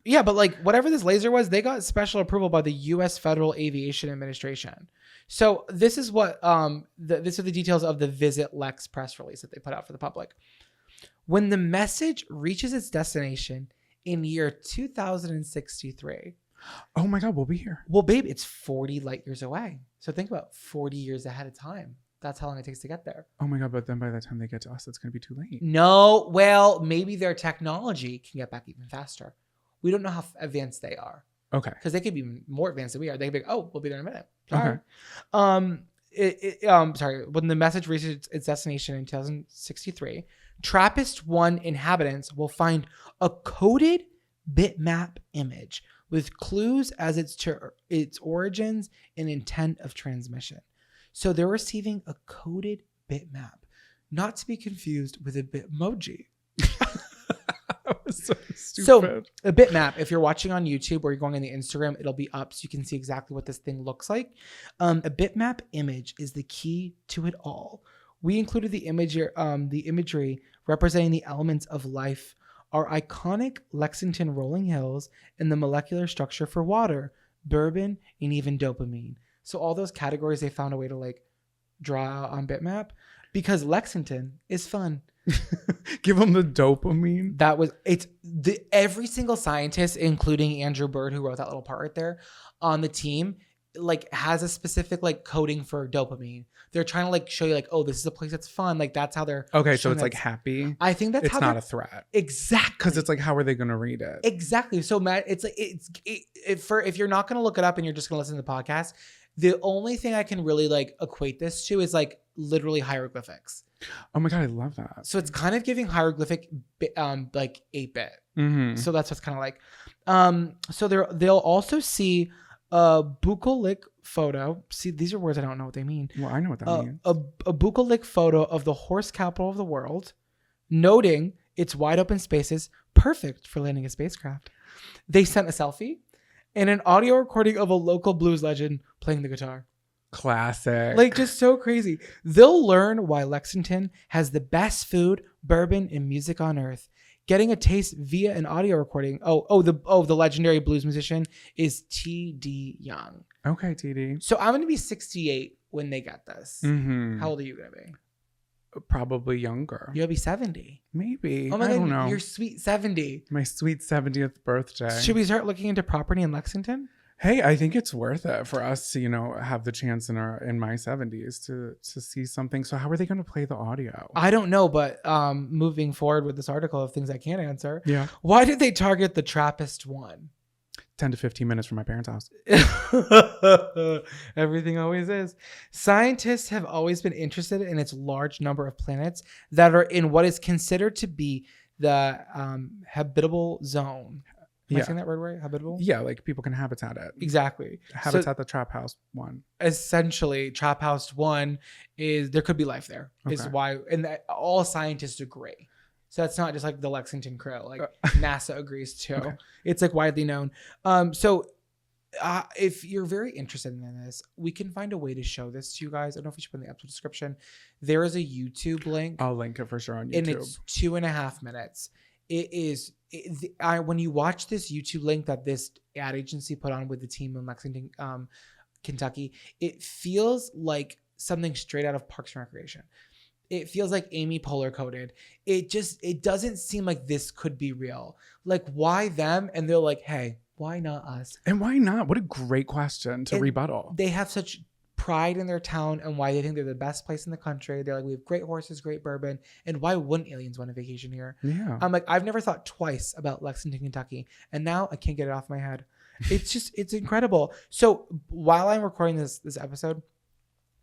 yeah, but like whatever this laser was, they got special approval by the U.S. Federal Aviation Administration. So this is what these are the details of the Visit Lex press release that they put out for the public. When the message reaches its destination in year 2063. Oh my God, we'll be here. Well, babe, it's 40 light years away. So think about 40 years ahead of time. That's how long it takes to get there. Oh my God, but then by the time they get to us, it's going to be too late. No, well, maybe their technology can get back even faster. We don't know how advanced they are. Okay. Because they could be more advanced than we are. They could be like, oh, we'll be there in a minute. Okay. Sorry. When the message reaches its destination in 2063, TRAPPIST-1 inhabitants will find a coded bitmap image with clues as its origins and intent of transmission. So they're receiving a coded bitmap, not to be confused with a bitmoji. That was so stupid. So a bitmap, if you're watching on YouTube or you're going on the Instagram, it'll be up so you can see exactly what this thing looks like. A bitmap image is the key to it all. We included the imagery representing the elements of life, our iconic Lexington rolling hills, and the molecular structure for water, bourbon, and even dopamine. So all those categories they found a way to like draw out on bitmap because Lexington is fun. Give them the dopamine. Every single scientist, including Andrew Bird, who wrote that little part right there on the team, like has a specific like coding for dopamine. They're trying to like show you like, oh, this is a place that's fun. Like that's how they're Okay, so it's like happy. I think that's it's how not a threat. Exactly. Because it's like, how are they going to read it? Exactly. So Matt, it's like if you're not going to look it up and you're just going to listen to the podcast, the only thing I can really like equate this to is like literally hieroglyphics. Oh my God, I love that. So it's kind of giving hieroglyphic like 8-bit. Mm-hmm. So that's what's kind of like. So they'll also see a bucolic photo. See, these are words I don't know what they mean. Well, I know what that means. A bucolic photo of the horse capital of the world, noting its wide open spaces, perfect for landing a spacecraft. They sent a selfie and an audio recording of a local blues legend playing the guitar. Classic. Like just so crazy. They'll learn why Lexington has the best food, bourbon, and music on earth. Getting a taste via an audio recording. The legendary blues musician is T.D. Young. Okay, TD. So I'm going to be 68 when they get this. Mm-hmm. How old are you going to be? Probably younger. You'll be 70. Maybe. Oh my I God, don't know. you're sweet 70. My sweet 70th birthday. Should we start looking into property in Lexington? Hey, I think it's worth it for us to, have the chance in my 70s to see something. So how are they going to play the audio? I don't know, but moving forward with this article of things I can't answer. Yeah. Why did they target the TRAPPIST-1? 10 to 15 minutes from my parents' house. Everything always is. Scientists have always been interested in its large number of planets that are in what is considered to be the habitable zone. Am I saying that word right? Habitable? Yeah, like people can habitat it. Exactly. Habitat the Trap House 1. Essentially, TRAPPIST-1 is there could be life there. Is Okay. why, and all scientists agree. So that's not just like the Lexington Crow. Like NASA agrees too. Okay. It's like widely known. If you're very interested in this, we can find a way to show this to you guys. I don't know if we should put in the episode description. There is a YouTube link. I'll link it for sure on YouTube. And it's 2.5 minutes. When you watch this YouTube link that this ad agency put on with the team in Lexington, Kentucky, it feels like something straight out of Parks and Recreation. It feels like Amy Poehler coded. It doesn't seem like this could be real. Like, why them? And they're like, hey, why not us? And why not? What a great question to rebuttal. They have such pride in their town and why they think they're the best place in the country. They're like, we have great horses, great bourbon. And why wouldn't aliens want a vacation here? Yeah. I'm like, I've never thought twice about Lexington, Kentucky. And now I can't get it off my head. It's incredible. So while I'm recording this episode,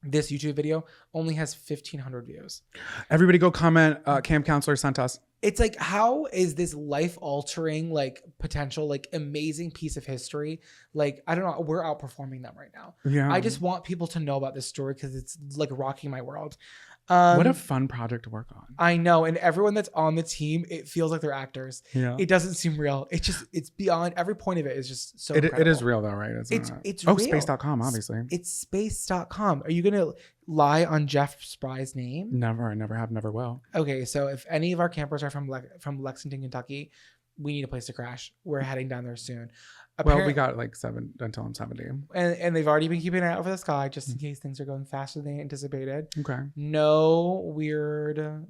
this YouTube video only has 1,500 views. Everybody go comment. Camp counselor sent us. It's like, how is this life-altering, like, potential, like, amazing piece of history? Like, I don't know. We're outperforming them right now. Yeah. I just want people to know about this story because it's, like, rocking my world. What a fun project to work on. I know. And everyone that's on the team, it feels like they're actors. Yeah. It doesn't seem real. It's beyond, every point of it is just so incredible. It is real though, right? It's real. real. Space.com, obviously. It's space.com. Are you going to lie on Jeff Spry's name? Never. I never have, never will. Okay, so if any of our campers are from Lexington, Kentucky, we need a place to crash. We're heading down there soon. Well, we got like 7 until I'm 70. And they've already been keeping an eye out for the sky just in case things are going faster than they anticipated. Okay. No weird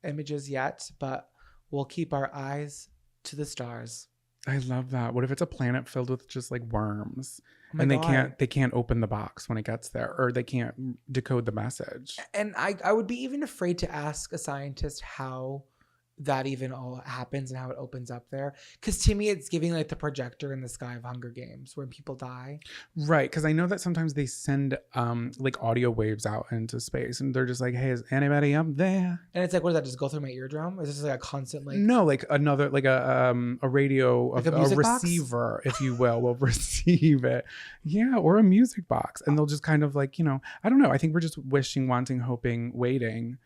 images yet, but we'll keep our eyes to the stars. I love that. What if it's a planet filled with just like worms, Oh my and God. they can't open the box when it gets there, or they can't decode the message? And I would be even afraid to ask a scientist how that even all happens and how it opens up there. Because to me, it's giving like the projector in the sky of Hunger Games when people die. Right, because I know that sometimes they send like audio waves out into space, and they're just like, "Hey, is anybody up there?" And it's like, what does that just go through my eardrum? Is this like a constant like? No, like another like a radio Like of a a music box? receiver, if you will receive it. Yeah, or a music box, and they'll just kind of like I don't know. I think we're just wishing, wanting, hoping, waiting,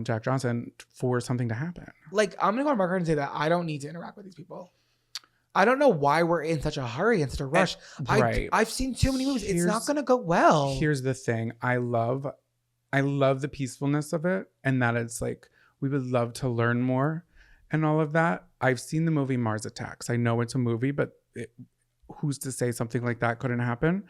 Jack Johnson, for something to happen. Like, I'm gonna go on record and say that I don't need to interact with these people. I don't know why we're in such a hurry and such a rush. Right. I've seen too many movies. It's Here's- not gonna go well. Here's the thing. I love the peacefulness of it, and that it's like we would love to learn more and all of that. I've seen the movie Mars Attacks. I know it's a movie, but who's to say something like that couldn't happen?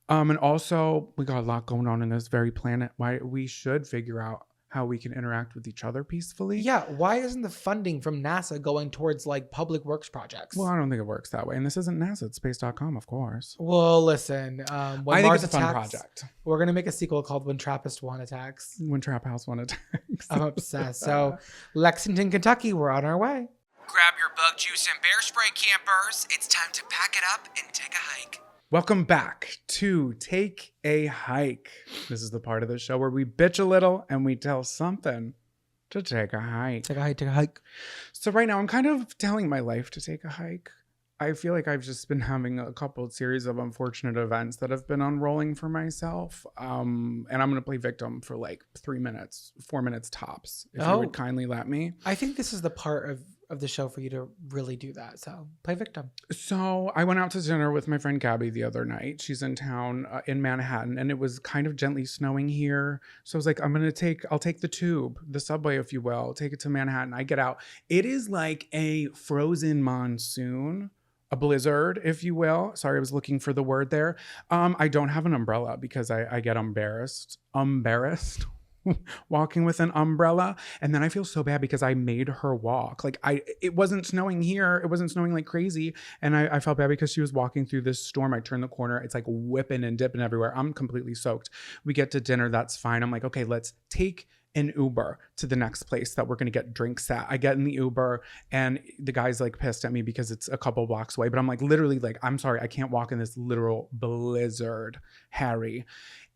And also, we got a lot going on in this very planet. Why we should figure out how we can interact with each other peacefully. Yeah, why isn't the funding from NASA going towards like public works projects? Well, I don't think it works that way. And this isn't NASA, it's space.com, of course. Well, listen, when I think Mars it's a fun Attacks, project. we're gonna make a sequel called When Trappist One Attacks. When Trap House One Attacks. I'm obsessed. So, Lexington, Kentucky, we're on our way. Grab your bug juice and bear spray, campers. It's time to pack it up and take a hike. Welcome back to Take a Hike. This is the part of the show where we bitch a little and we tell something to take a hike. Take a hike. Take a hike. So right now I'm kind of telling my life to take a hike. I feel like I've just been having a couple of series of unfortunate events that have been unrolling for myself. And I'm going to play victim for like 3 minutes, 4 minutes tops, if you would kindly let me. I think this is the part of the show for you to really do that. So play victim. So I went out to dinner with my friend Gabby the other night. She's in town in Manhattan, and it was kind of gently snowing here. So I was like, I'll take the tube, the subway, if you will, take it to Manhattan. I get out. It is like a frozen monsoon, a blizzard, if you will. Sorry, I was looking for the word there. I don't have an umbrella because I get embarrassed walking with an umbrella, and then I feel so bad because I made her walk. Like it wasn't snowing here, it wasn't snowing like crazy, and I felt bad because she was walking through this storm. I turned the corner, it's like whipping and dipping everywhere. I'm completely soaked. We get to dinner, that's fine. I'm like, okay, let's take an Uber to the next place that we're gonna get drinks at. I get in the Uber, and the guy's like pissed at me because it's a couple blocks away, but I'm like, literally, like, I'm sorry, I can't walk in this literal blizzard, Harry.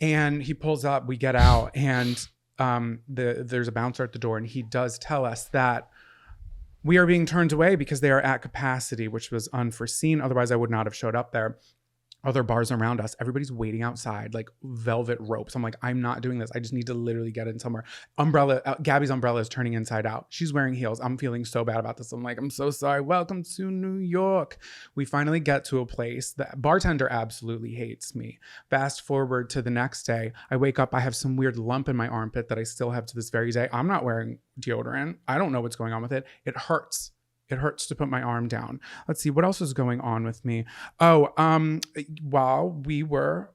And he pulls up, we get out, and there's a bouncer at the door, and he does tell us that we are being turned away because they are at capacity, which was unforeseen. Otherwise, I would not have showed up there. Other bars around us, everybody's waiting outside, like velvet ropes. I'm like, I'm not doing this. I just need to literally get in somewhere. Gabby's umbrella is turning inside out. She's wearing heels. I'm feeling so bad about this. I'm like, I'm so sorry. Welcome to New York. We finally get to a place. The bartender absolutely hates me. Fast forward to the next day. I wake up. I have some weird lump in my armpit that I still have to this very day. I'm not wearing deodorant. I don't know what's going on with it. It hurts. It hurts to put my arm down. Let's see, what else is going on with me? While we were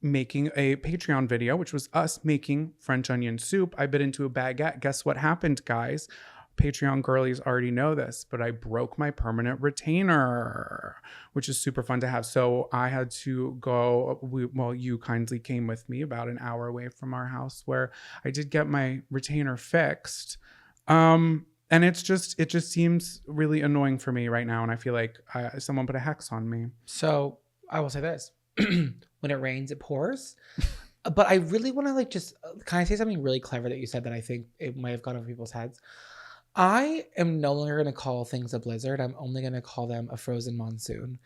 making a Patreon video, which was us making French onion soup, I bit into a baguette. Guess what happened, guys? Patreon girlies already know this, but I broke my permanent retainer, which is super fun to have. So I had to go, you kindly came with me about an hour away from our house where I did get my retainer fixed. And it just seems really annoying for me right now. And I feel like someone put a hex on me. So I will say this. When it rains, it pours. But I really want to can I say something really clever that you said that I think it might have gone over people's heads? I am no longer going to call things a blizzard. I'm only going to call them a frozen monsoon.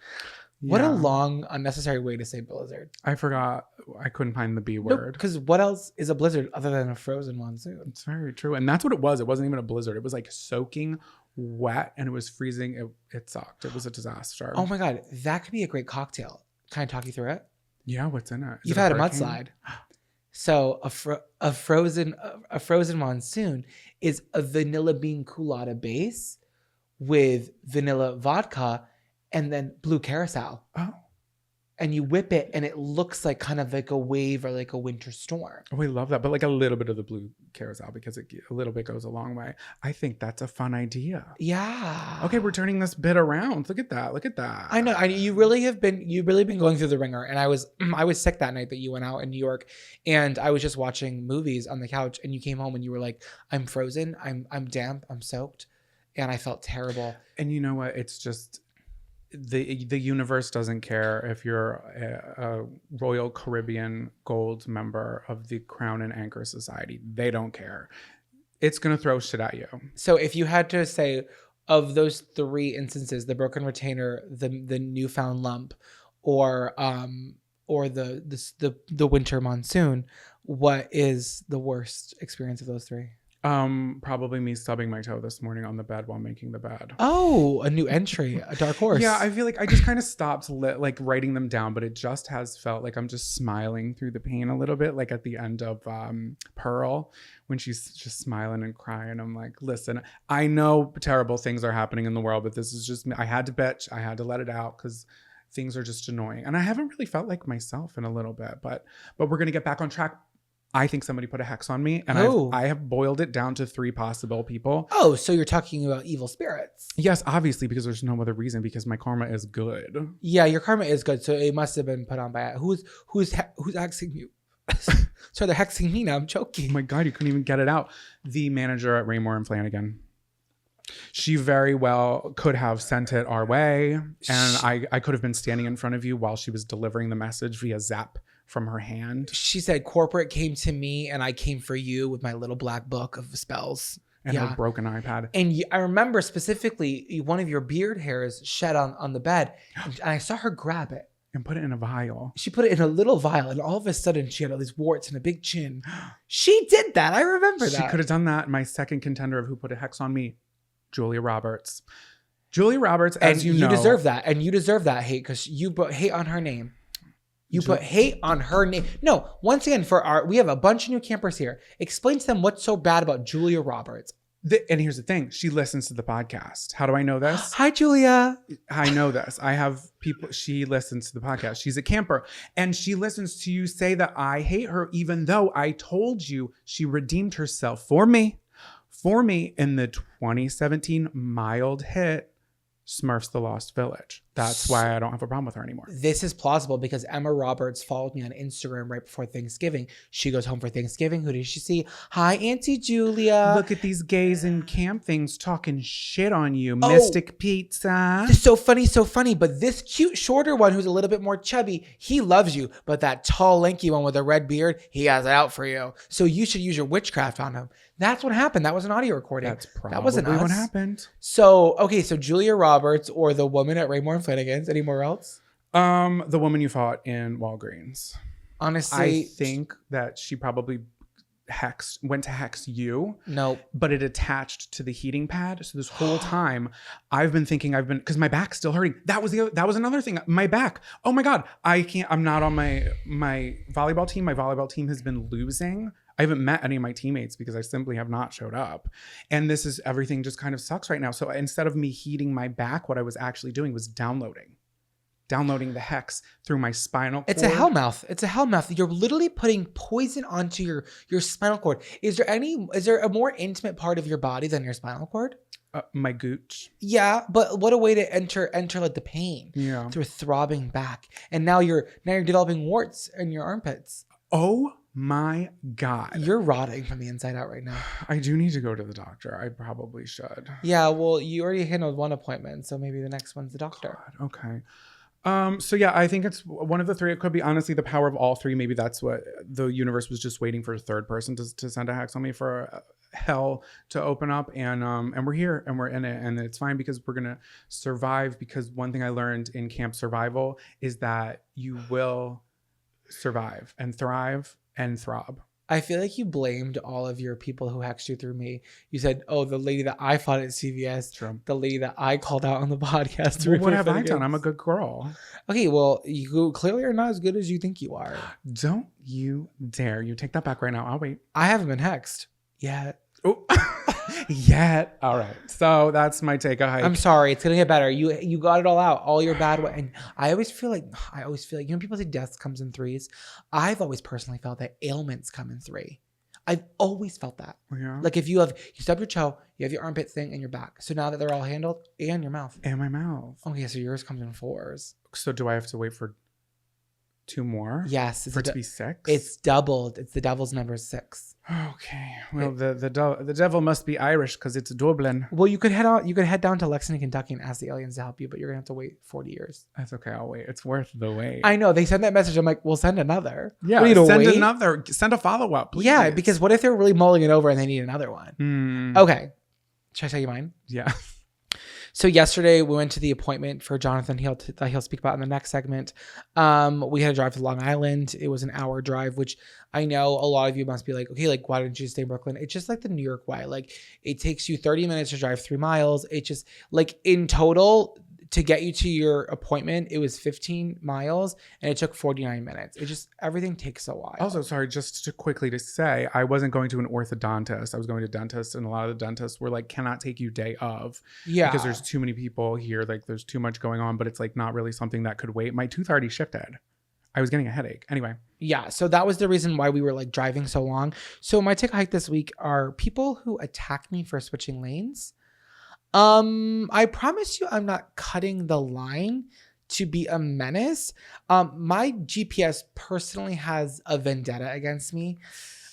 What a long, unnecessary way to say blizzard. I forgot. I couldn't find the B word. Because what else is a blizzard other than a frozen monsoon? It's very true. And that's what it was. It wasn't even a blizzard. It was like soaking wet and it was freezing. It sucked. It was a disaster. Oh my God. That could be a great cocktail. Can I talk you through it? Yeah. What's in it? You've had a mudslide. So a frozen monsoon is a vanilla bean colada base with vanilla vodka and then blue carousel. Oh. and you whip it and it looks like kind of like a wave or like a winter storm. Oh, I love that. But like a little bit of the blue carousel because a little bit goes a long way. I think that's a fun idea. Yeah. Okay, we're turning this bit around. Look at that. Look at that. I know. You've really been going through the ringer. And I was sick that night that you went out in New York, and I was just watching movies on the couch, and you came home and you were like, I'm frozen. I'm damp. I'm soaked. And I felt terrible. And you know what? It's just the universe doesn't care if you're a Royal Caribbean Gold member of the Crown and Anchor Society. They don't care. It's going to throw shit at you. So if you had to say, of those three instances, the broken retainer, the newfound lump, or the winter monsoon, what is the worst experience of those three? Probably me stubbing my toe this morning on the bed while making the bed. Oh, a new entry, a dark horse. Yeah, I feel like I just kind of stopped like writing them down, but it just has felt like I'm just smiling through the pain a little bit, like at the end of Pearl when she's just smiling and crying. I'm like, listen, I know terrible things are happening in the world, but this is just, I had to bitch. I had to let it out because things are just annoying. And I haven't really felt like myself in a little bit, but we're going to get back on track. I think somebody put a hex on me, and I have boiled it down to 3 possible people. Oh, so you're talking about evil spirits? Yes, obviously, because there's no other reason, because my karma is good. Yeah, your karma is good, so it must have been put on by who's hexing you? So they're hexing me now. I'm joking. Oh my God, you couldn't even get it out. The manager at Raymore and Flanagan. She very well could have sent it our way, and I could have been standing in front of you while she was delivering the message via Zap from her hand. She said, corporate came to me and I came for you with my little black book of spells. And her broken iPad. And I remember specifically one of your beard hairs shed on the bed. And I saw her grab it. And put it in a vial. She put it in a little vial, and all of a sudden she had all these warts and a big chin. She did that. I remember that. She could have done that. My second contender of who put a hex on me, Julia Roberts. Julia Roberts, as you know. You deserve that. And you deserve that hate because you put hate on her name. You put hate on her name. No, once again, we have a bunch of new campers here. Explain to them what's so bad about Julia Roberts. And here's the thing. She listens to the podcast. How do I know this? Hi, Julia. I know this. I have people. She listens to the podcast. She's a camper. And she listens to you say that I hate her, even though I told you she redeemed herself for me in the 2017 mild hit Smurfs The Lost Village. That's why I don't have a problem with her anymore. This is plausible because Emma Roberts followed me on Instagram right before Thanksgiving. She goes home for Thanksgiving. Who did she see? Hi, Auntie Julia. Look at these gays in camp things talking shit on you. Mystic Pizza. This is so funny. But this cute, shorter one who's a little bit more chubby, he loves you. But that tall, lanky one with a red beard, he has it out for you. So you should use your witchcraft on him. That's what happened. That was an audio recording. That wasn't us. What happened. So Julia Roberts or the woman at Raymore and Flanagan's. Anywhere else? The woman you fought in Walgreens. Honestly, I think that she probably went to hex you. Nope. But it attached to the heating pad. So this whole time I've been because my back's still hurting. That was another thing. My back. Oh my God. I'm not on my volleyball team. My volleyball team has been losing. I haven't met any of my teammates because I simply have not showed up. And everything just kind of sucks right now. So instead of me heating my back, what I was actually doing was downloading the hex through my spinal cord. It's a hellmouth. You're literally putting poison onto your spinal cord. Is there a more intimate part of your body than your spinal cord? My gooch. Yeah, but what a way to enter like the pain. Yeah. Through a throbbing back. And now you're developing warts in your armpits. Oh my God. You're rotting from the inside out right now. I do need to go to the doctor. I probably should. Yeah, well, you already handled one appointment, so maybe the next one's the doctor. God, okay. So yeah, I think it's one of the 3. It could be honestly the power of all 3. Maybe that's what the universe was just waiting for a third person to send a hex on me for hell to open up. And we're here and we're in it, and it's fine because we're gonna survive. Because one thing I learned in camp survival is that you will survive and thrive and throb. I feel like you blamed all of your people who hexed you through me. You said, oh, the lady that I fought at CVS, True. The lady that I called out on the podcast. Well, what have I done? I'm a good girl. Okay, well, you clearly are not as good as you think you are. Don't you dare. You take that back right now. I'll wait. I haven't been hexed yet. Oh. Yet. All right. So that's my take a hike. I'm sorry. It's gonna get better. You got it all out. All your bad way. And I always feel like you know, people say death comes in threes. I've always personally felt that ailments come in three. I've always felt that. Yeah. Like if you stub your toe, you have your armpit thing and your back. So now that they're all handled, and your mouth. And my mouth. Okay, so yours comes in fours. So do I have to wait for 2 more? Yes. For it to be 6? It's doubled. It's the devil's number 6. Okay. Well, the devil must be Irish because it's Dublin. Well, you could head down to Lexington, Kentucky and ask the aliens to help you, but you're gonna have to wait 40 years. That's okay. I'll wait. It's worth the wait. I know. They sent that message. I'm like, we'll send another. Yeah. Send a follow-up, please. Yeah, because what if they're really mulling it over and they need another one? Okay. Should I tell you mine? Yeah. So yesterday we went to the appointment for Jonathan. He'll speak about in the next segment. We had to drive to Long Island. It was an hour drive, which I know a lot of you must be like, okay, like why didn't you stay in Brooklyn? It's just like the New York way. Like it takes you 30 minutes to drive 3 miles. It just like in total to get you to your appointment, it was 15 miles and it took 49 minutes. It just, everything takes a while. Also, sorry, just to quickly say, I wasn't going to an orthodontist. I was going to dentists, and a lot of the dentists were like, cannot take you day of. Yeah. Because there's too many people here. Like there's too much going on, but it's like not really something that could wait. My tooth already shifted. I was getting a headache. Anyway. Yeah. So that was the reason why we were like driving so long. So my take a hike this week are people who attack me for switching lanes. I promise you I'm not cutting the line to be a menace. My GPS personally has a vendetta against me.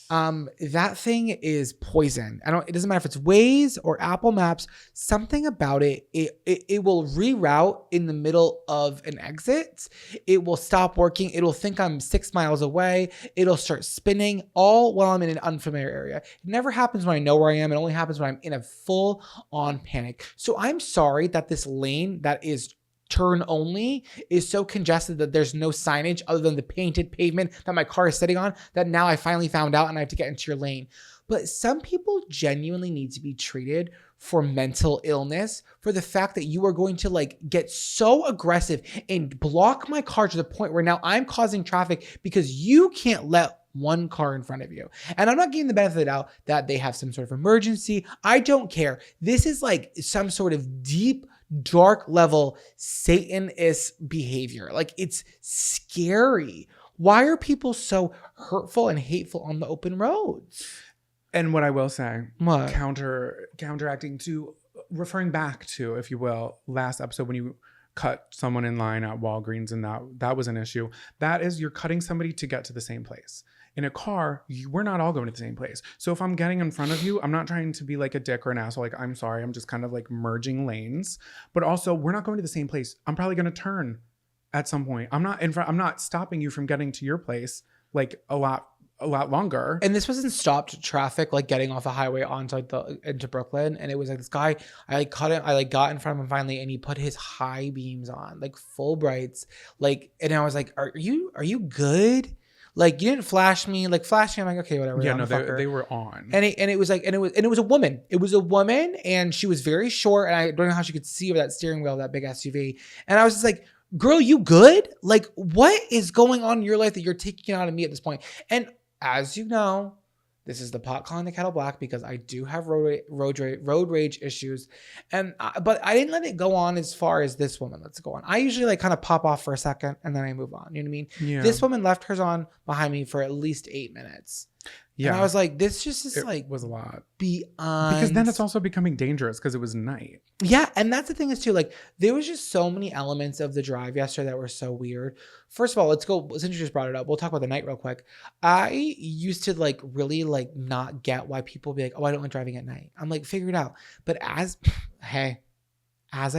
That thing is poison. It doesn't matter if it's Waze or Apple Maps, something about it will reroute in the middle of an exit. It will stop working. It'll think I'm 6 miles away. It'll start spinning all while I'm in an unfamiliar area. It never happens when I know where I am. It only happens when I'm in a full on panic. So I'm sorry that this lane that is turn only is so congested that there's no signage other than the painted pavement that my car is sitting on, that now I finally found out and I have to get into your lane. But some people genuinely need to be treated for mental illness, for the fact that you are going to like get so aggressive and block my car to the point where now I'm causing traffic because you can't let one car in front of you. And I'm not giving the benefit of the doubt that they have some sort of emergency. I don't care. This is like some sort of deep, dark level Satanist behavior. Like it's scary. Why are people so hurtful and hateful on the open roads? And what I will say, What? counteracting to, referring back to, if you will, last episode when you cut someone in line at Walgreens and that was an issue. That is, you're cutting somebody to get to the same place. In a car, we're not all going to the same place. So if I'm getting in front of you, I'm not trying to be like a dick or an asshole. Like, I'm sorry. I'm just kind of like merging lanes. But also, we're not going to the same place. I'm probably going to turn at some point. I'm not stopping you from getting to your place like a lot longer. And this wasn't stopped traffic, like getting off the highway into Brooklyn. And it was like this guy, I like caught him. I like got in front of him finally, and he put his high beams on, like full brights. Like, and I was like, are you good? Like, you didn't flash me. Like, flash me. I'm like, okay, whatever. Yeah, no, they were on. And it was a woman. It was a woman, and she was very short, and I don't know how she could see over that steering wheel of that big SUV. And I was just like, girl, you good? Like, what is going on in your life that you're taking out of me at this point? And as you know, this is the pot calling the kettle black, because I do have road rage issues, but I didn't let it go on as far as this woman lets it go on. I usually like kind of pop off for a second and then I move on. You know what I mean? Yeah. This woman left hers on behind me for at least 8 minutes. Yeah. And I was like, this just is like was a lot. Beyond. Because then it's also becoming dangerous because it was night. Yeah. And that's the thing is too, like there was just so many elements of the drive yesterday that were so weird. First of all, since you just brought it up, we'll talk about the night real quick. I used to like really like not get why people be like, oh, I don't like driving at night. I'm like, figure it out. But as I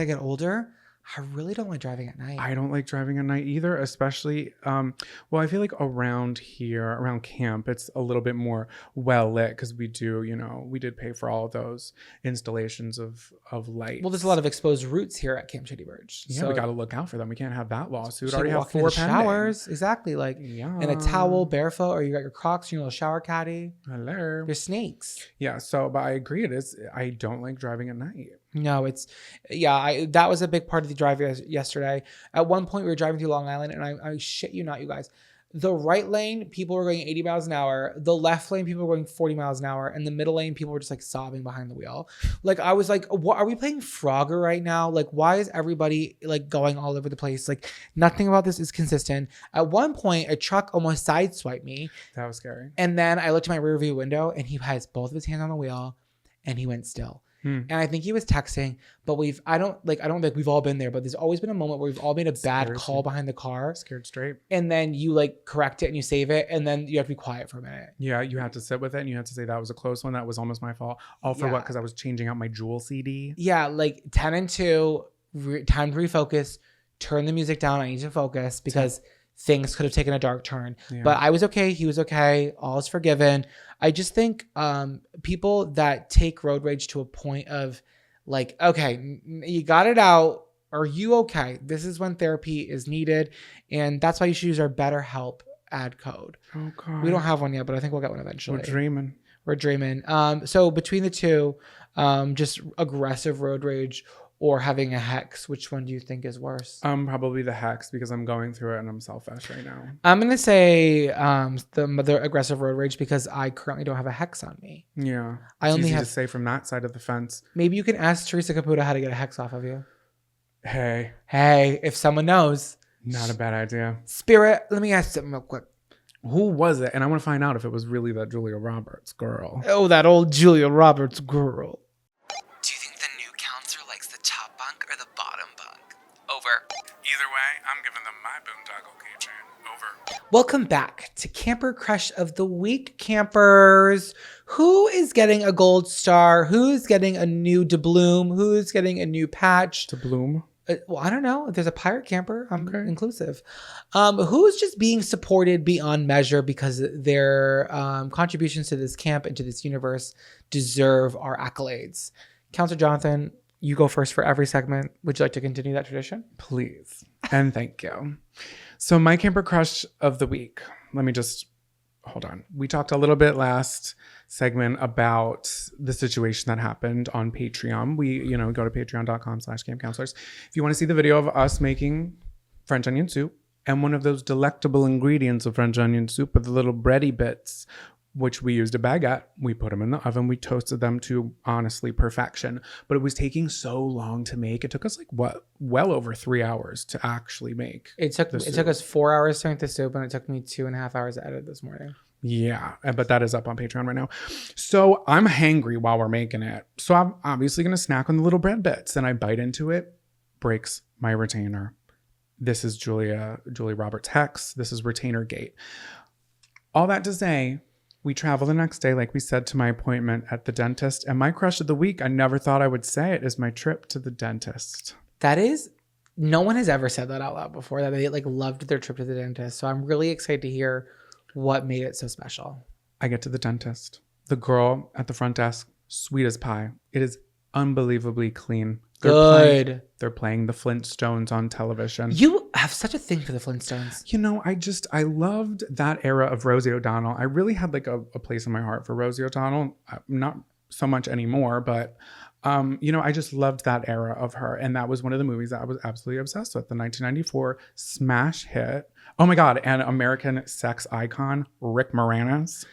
get older, I really don't like driving at night. I don't like driving at night either, especially, well, I feel like around here, around camp, it's a little bit more well lit because we did pay for all of those installations of lights. Well, there's a lot of exposed routes here at Camp Shady Birch. Yeah, so we got to look out for them. We can't have that lawsuit. So Already have 4 pending. showers. Exactly. Like in a towel, barefoot, or you got your Crocs, your little shower caddy. Hello. There's snakes. Yeah. So, but I agree. I don't like driving at night. No, that was a big part of the drive yesterday. At one point, we were driving through Long Island, and I shit you not, you guys, the right lane, people were going 80 miles an hour. The left lane, people were going 40 miles an hour. And the middle lane, people were just like sobbing behind the wheel. Like, I was like, what, are we playing Frogger right now? Like, why is everybody like going all over the place? Like, nothing about this is consistent. At one point, a truck almost sideswiped me. That was scary. And then I looked at my rear view window and he has both of his hands on the wheel and he went still. And I think he was texting, but I don't think we've all been there, but there's always been a moment where we've all made a bad call behind the car. Scared straight. And then you like correct it and you save it. And then you have to be quiet for a minute. Yeah. You had to sit with it and you had to say that was a close one. That was almost my fault. All for what? Because I was changing out my Jewel CD. Yeah. Like 10 and 2, time to refocus, turn the music down. I need to focus because things could have taken a dark turn. Yeah. But I was okay. He was okay. All is forgiven. I just think people that take road rage to a point of like, okay, you got it out. Are you okay? This is when therapy is needed. And that's why you should use our BetterHelp ad code. Oh, God. We don't have one yet, but I think we'll get one eventually. We're dreaming. So between the two, just aggressive road rage or having a hex, which one do you think is worse? Probably the hex because I'm going through it and I'm selfish right now. I'm gonna say the aggressive road rage because I currently don't have a hex on me. Yeah, I only have to say from that side of the fence. Maybe you can ask Teresa Caputo how to get a hex off of you. Hey, if someone knows, not a bad idea. Spirit, let me ask something real quick. Who was it? And I want to find out if it was really that Julia Roberts girl. Oh, that old Julia Roberts girl. Do you think the new counselor likes the top bunk or the bottom bunk? Over. Either way, I'm giving them my boondoggle keychain. Over. Welcome back to Camper Crush of the Week, campers. Who is getting a gold star? Who's getting a new doubloon? Who's getting a new patch? Doubloon? Well, I don't know. There's a pirate camper. I'm inclusive. Who's just being supported beyond measure because their contributions to this camp and to this universe deserve our accolades. Counselor Jonathan, you go first for every segment. Would you like to continue that tradition? Please. And thank you. So my camper crush of the week. Let me just hold on. We talked a little bit last segment about the situation that happened on Patreon. We, go to patreon.com/campcounselors. If you want to see the video of us making French onion soup and one of those delectable ingredients of French onion soup are the little bready bits, which we used a baguette. We put them in the oven. We toasted them to honestly perfection. But it was taking so long to make. It took us well over 3 hours to actually make. It took us 4 hours to make the soup, and it took me 2.5 hours to edit this morning. Yeah, but that is up on Patreon right now. So I'm hangry while we're making it. So I'm obviously going to snack on the little bread bits. And I bite into it, breaks my retainer. This is Julia Roberts Hex. This is Retainer Gate. All that to say, we travel the next day, like we said, to my appointment at the dentist. And my crush of the week, I never thought I would say it, is my trip to the dentist. That is, no one has ever said that out loud before, that they loved their trip to the dentist. So I'm really excited to hear what made it so special. I get to the dentist. The girl at the front desk, sweet as pie. It is unbelievably clean. They're playing the Flintstones on television. You have such a thing for the Flintstones. I loved that era of Rosie O'Donnell. I really had a place in my heart for Rosie O'Donnell. Not so much anymore, but I just loved that era of her. And that was one of the movies that I was absolutely obsessed with. The 1994 smash hit. Oh my God. And American sex icon, Rick Moranis.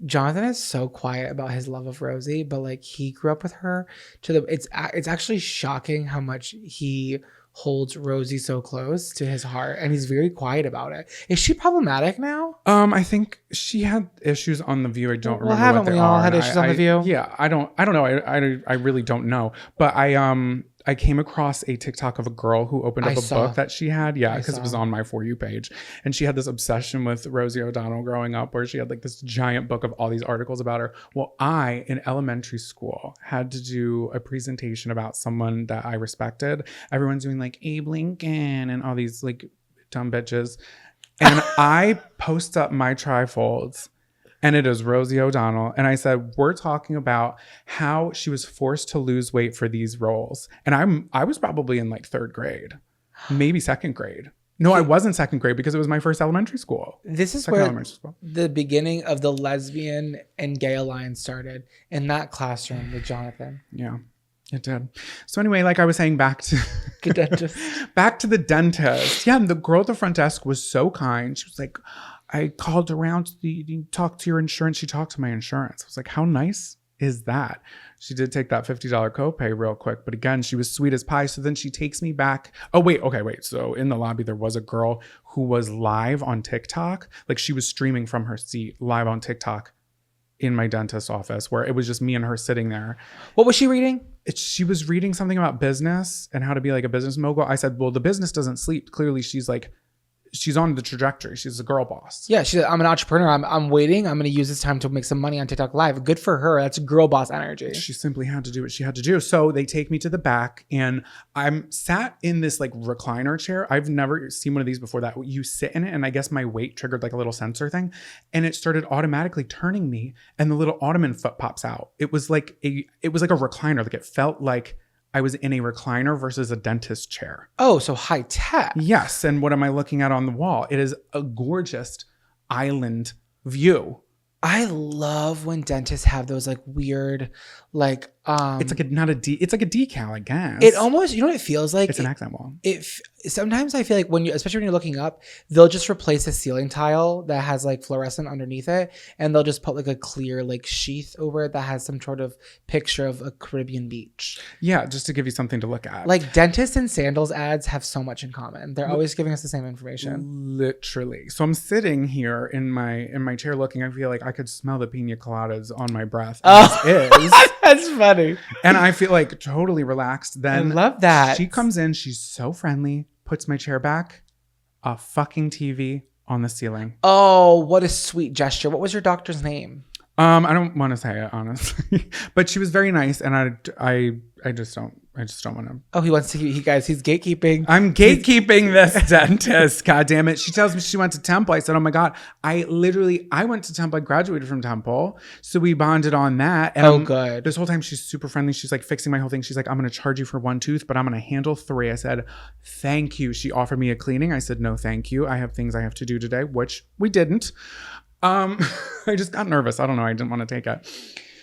Jonathan is so quiet about his love of Rosie, but he grew up with her it's actually shocking how much he holds Rosie so close to his heart, and he's very quiet about it. Is she problematic now? I think she had issues on The View. I don't remember haven't what they we all are. Had issues on The View? Yeah, I don't know. I really don't know. But I came across a TikTok of a girl who opened up a book that she had. Yeah, because it was on my For You page. And she had this obsession with Rosie O'Donnell growing up, where she had this giant book of all these articles about her. Well, I, in elementary school, had to do a presentation about someone that I respected. Everyone's doing Abe Lincoln and all these dumb bitches. And I post up my trifolds, and it is Rosie O'Donnell. And I said, we're talking about how she was forced to lose weight for these roles. And I was probably in 3rd grade, maybe 2nd grade. No, I wasn't 2nd grade because it was my first elementary school. This is where the beginning of the lesbian and gay alliance started, in that classroom with Jonathan. Yeah, it did. So anyway, I was saying, back to the dentist. Yeah, and the girl at the front desk was so kind. She was like, I called around to talk to your insurance. She talked to my insurance. I was like, how nice is that? She did take that $50 copay real quick. But again, she was sweet as pie. So then she takes me back. Oh, wait. So in the lobby, there was a girl who was live on TikTok. Like she was streaming from her seat live on TikTok in my dentist's office, where it was just me and her sitting there. What was she reading? She was reading something about business and how to be like a business mogul. I said, well, the business doesn't sleep. Clearly, she's on the trajectory. She's a girl boss. Yeah, she's. I'm an entrepreneur. I'm waiting. I'm going to use this time to make some money on TikTok Live. Good for her. That's girl boss energy. She simply had to do what she had to do. So they take me to the back, and I'm sat in this like recliner chair. I've never seen one of these before, that you sit in it, and I guess my weight triggered like a little sensor thing, and it started automatically turning me, and the little ottoman foot pops out. It was like a recliner. Like it felt like I was in a recliner versus a dentist chair. Oh, so high tech. Yes. And what am I looking at on the wall? It is a gorgeous island view. I love when dentists have those like weird, like it's like it's like a decal, I guess. It almost, you know what it feels like? It's an accent wall. Sometimes I feel like especially when you're looking up, they'll just replace a ceiling tile that has like fluorescent underneath it, and they'll just put like a clear like sheath over it that has some sort of picture of a Caribbean beach. Yeah, just to give you something to look at. Like dentists and sandals ads have so much in common. They're always giving us the same information. Literally. So I'm sitting here in my chair looking. I feel like I could smell the pina coladas on my breath. That's funny. And I feel like totally relaxed. Then I love that. She comes in. She's so friendly. Puts my chair back. A fucking TV on the ceiling. Oh, what a sweet gesture. What was your doctor's name? I don't want to say it honestly, but she was very nice, and I just don't want to. Oh, he's gatekeeping. I'm gatekeeping this dentist. God damn it. She tells me she went to Temple. I said, oh my God, I went to Temple. I graduated from Temple. So we bonded on that. And good. This whole time she's super friendly. She's like fixing my whole thing. She's like, I'm going to charge you for one tooth, but I'm going to handle 3. I said, thank you. She offered me a cleaning. I said, no, thank you. I have things I have to do today, which we didn't. I just got nervous. I don't know. I didn't want to take it.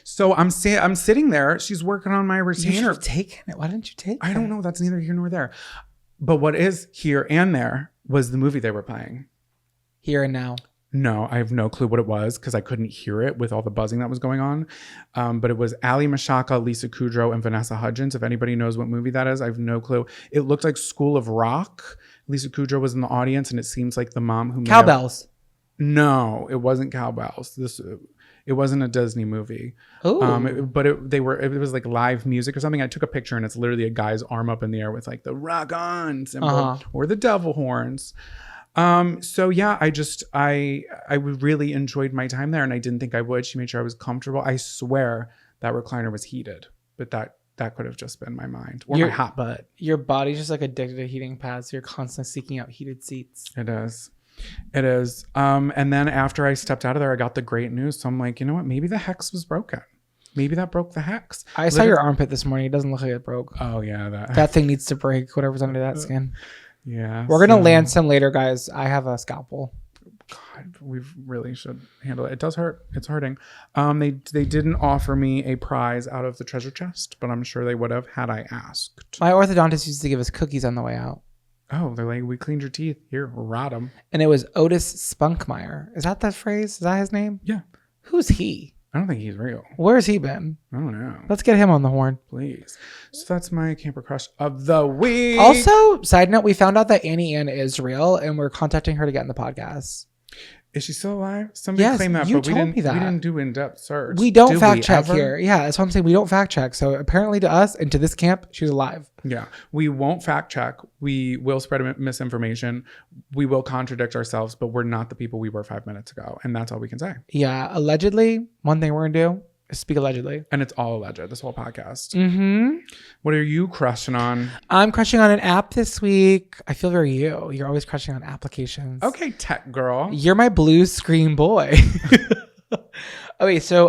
So I'm sitting there. She's working on my retainer. You should have taken it. Why didn't you take it? I don't know. That's neither here nor there. But what is here and there was the movie they were playing. Here and Now. No, I have no clue what it was because I couldn't hear it with all the buzzing that was going on. But it was Ali Mashaka, Lisa Kudrow, and Vanessa Hudgens. If anybody knows what movie that is, I have no clue. It looked like School of Rock. Lisa Kudrow was in the audience, and it seems like the mom who Cowbells. No, it wasn't Cowbells. It wasn't a Disney movie. Oh, but it was like live music or something. I took a picture, and it's literally a guy's arm up in the air with like the rock on symbol or the devil horns. So yeah, I really enjoyed my time there, and I didn't think I would. She made sure I was comfortable. I swear that recliner was heated, but that could have just been my mind or my hot butt. Your body's just like addicted to heating pads. So you're constantly seeking out heated seats. It is. And then after I stepped out of there, I got the great news. So I'm like, you know what? Maybe the hex was broken. Maybe that broke the hex. I saw your armpit this morning. It doesn't look like it broke. Oh yeah. That thing needs to break, whatever's under that skin. Yeah. We're going to land some later, guys. I have a scalpel. God, we really should handle it. It does hurt. It's hurting. They didn't offer me a prize out of the treasure chest, but I'm sure they would have had I asked. My orthodontist used to give us cookies on the way out. Oh, they're like, we cleaned your teeth. Here, rot them. And it was Otis Spunkmeyer. Is that phrase? Is that his name? Yeah. Who's he? I don't think he's real. Where's he been? I don't know. Let's get him on the horn. Please. So that's my camper crush of the week. Also, side note, we found out that Annie Ann is real, and we're contacting her to get in the podcast. Is she still alive? Somebody claimed that, but we didn't do in-depth search. We don't fact check here. Yeah, that's what I'm saying. We don't fact check. So apparently to us and to this camp, she's alive. Yeah. We won't fact check. We will spread misinformation. We will contradict ourselves, but we're not the people we were 5 minutes ago. And that's all we can say. Yeah. Allegedly, one thing we're going to do is speak allegedly. And it's all alleged, this whole podcast. Mm-hmm. What are you crushing on? I'm crushing on an app this week. I feel very you. You're always crushing on applications. Okay, tech girl. You're my blue screen boy. Okay, so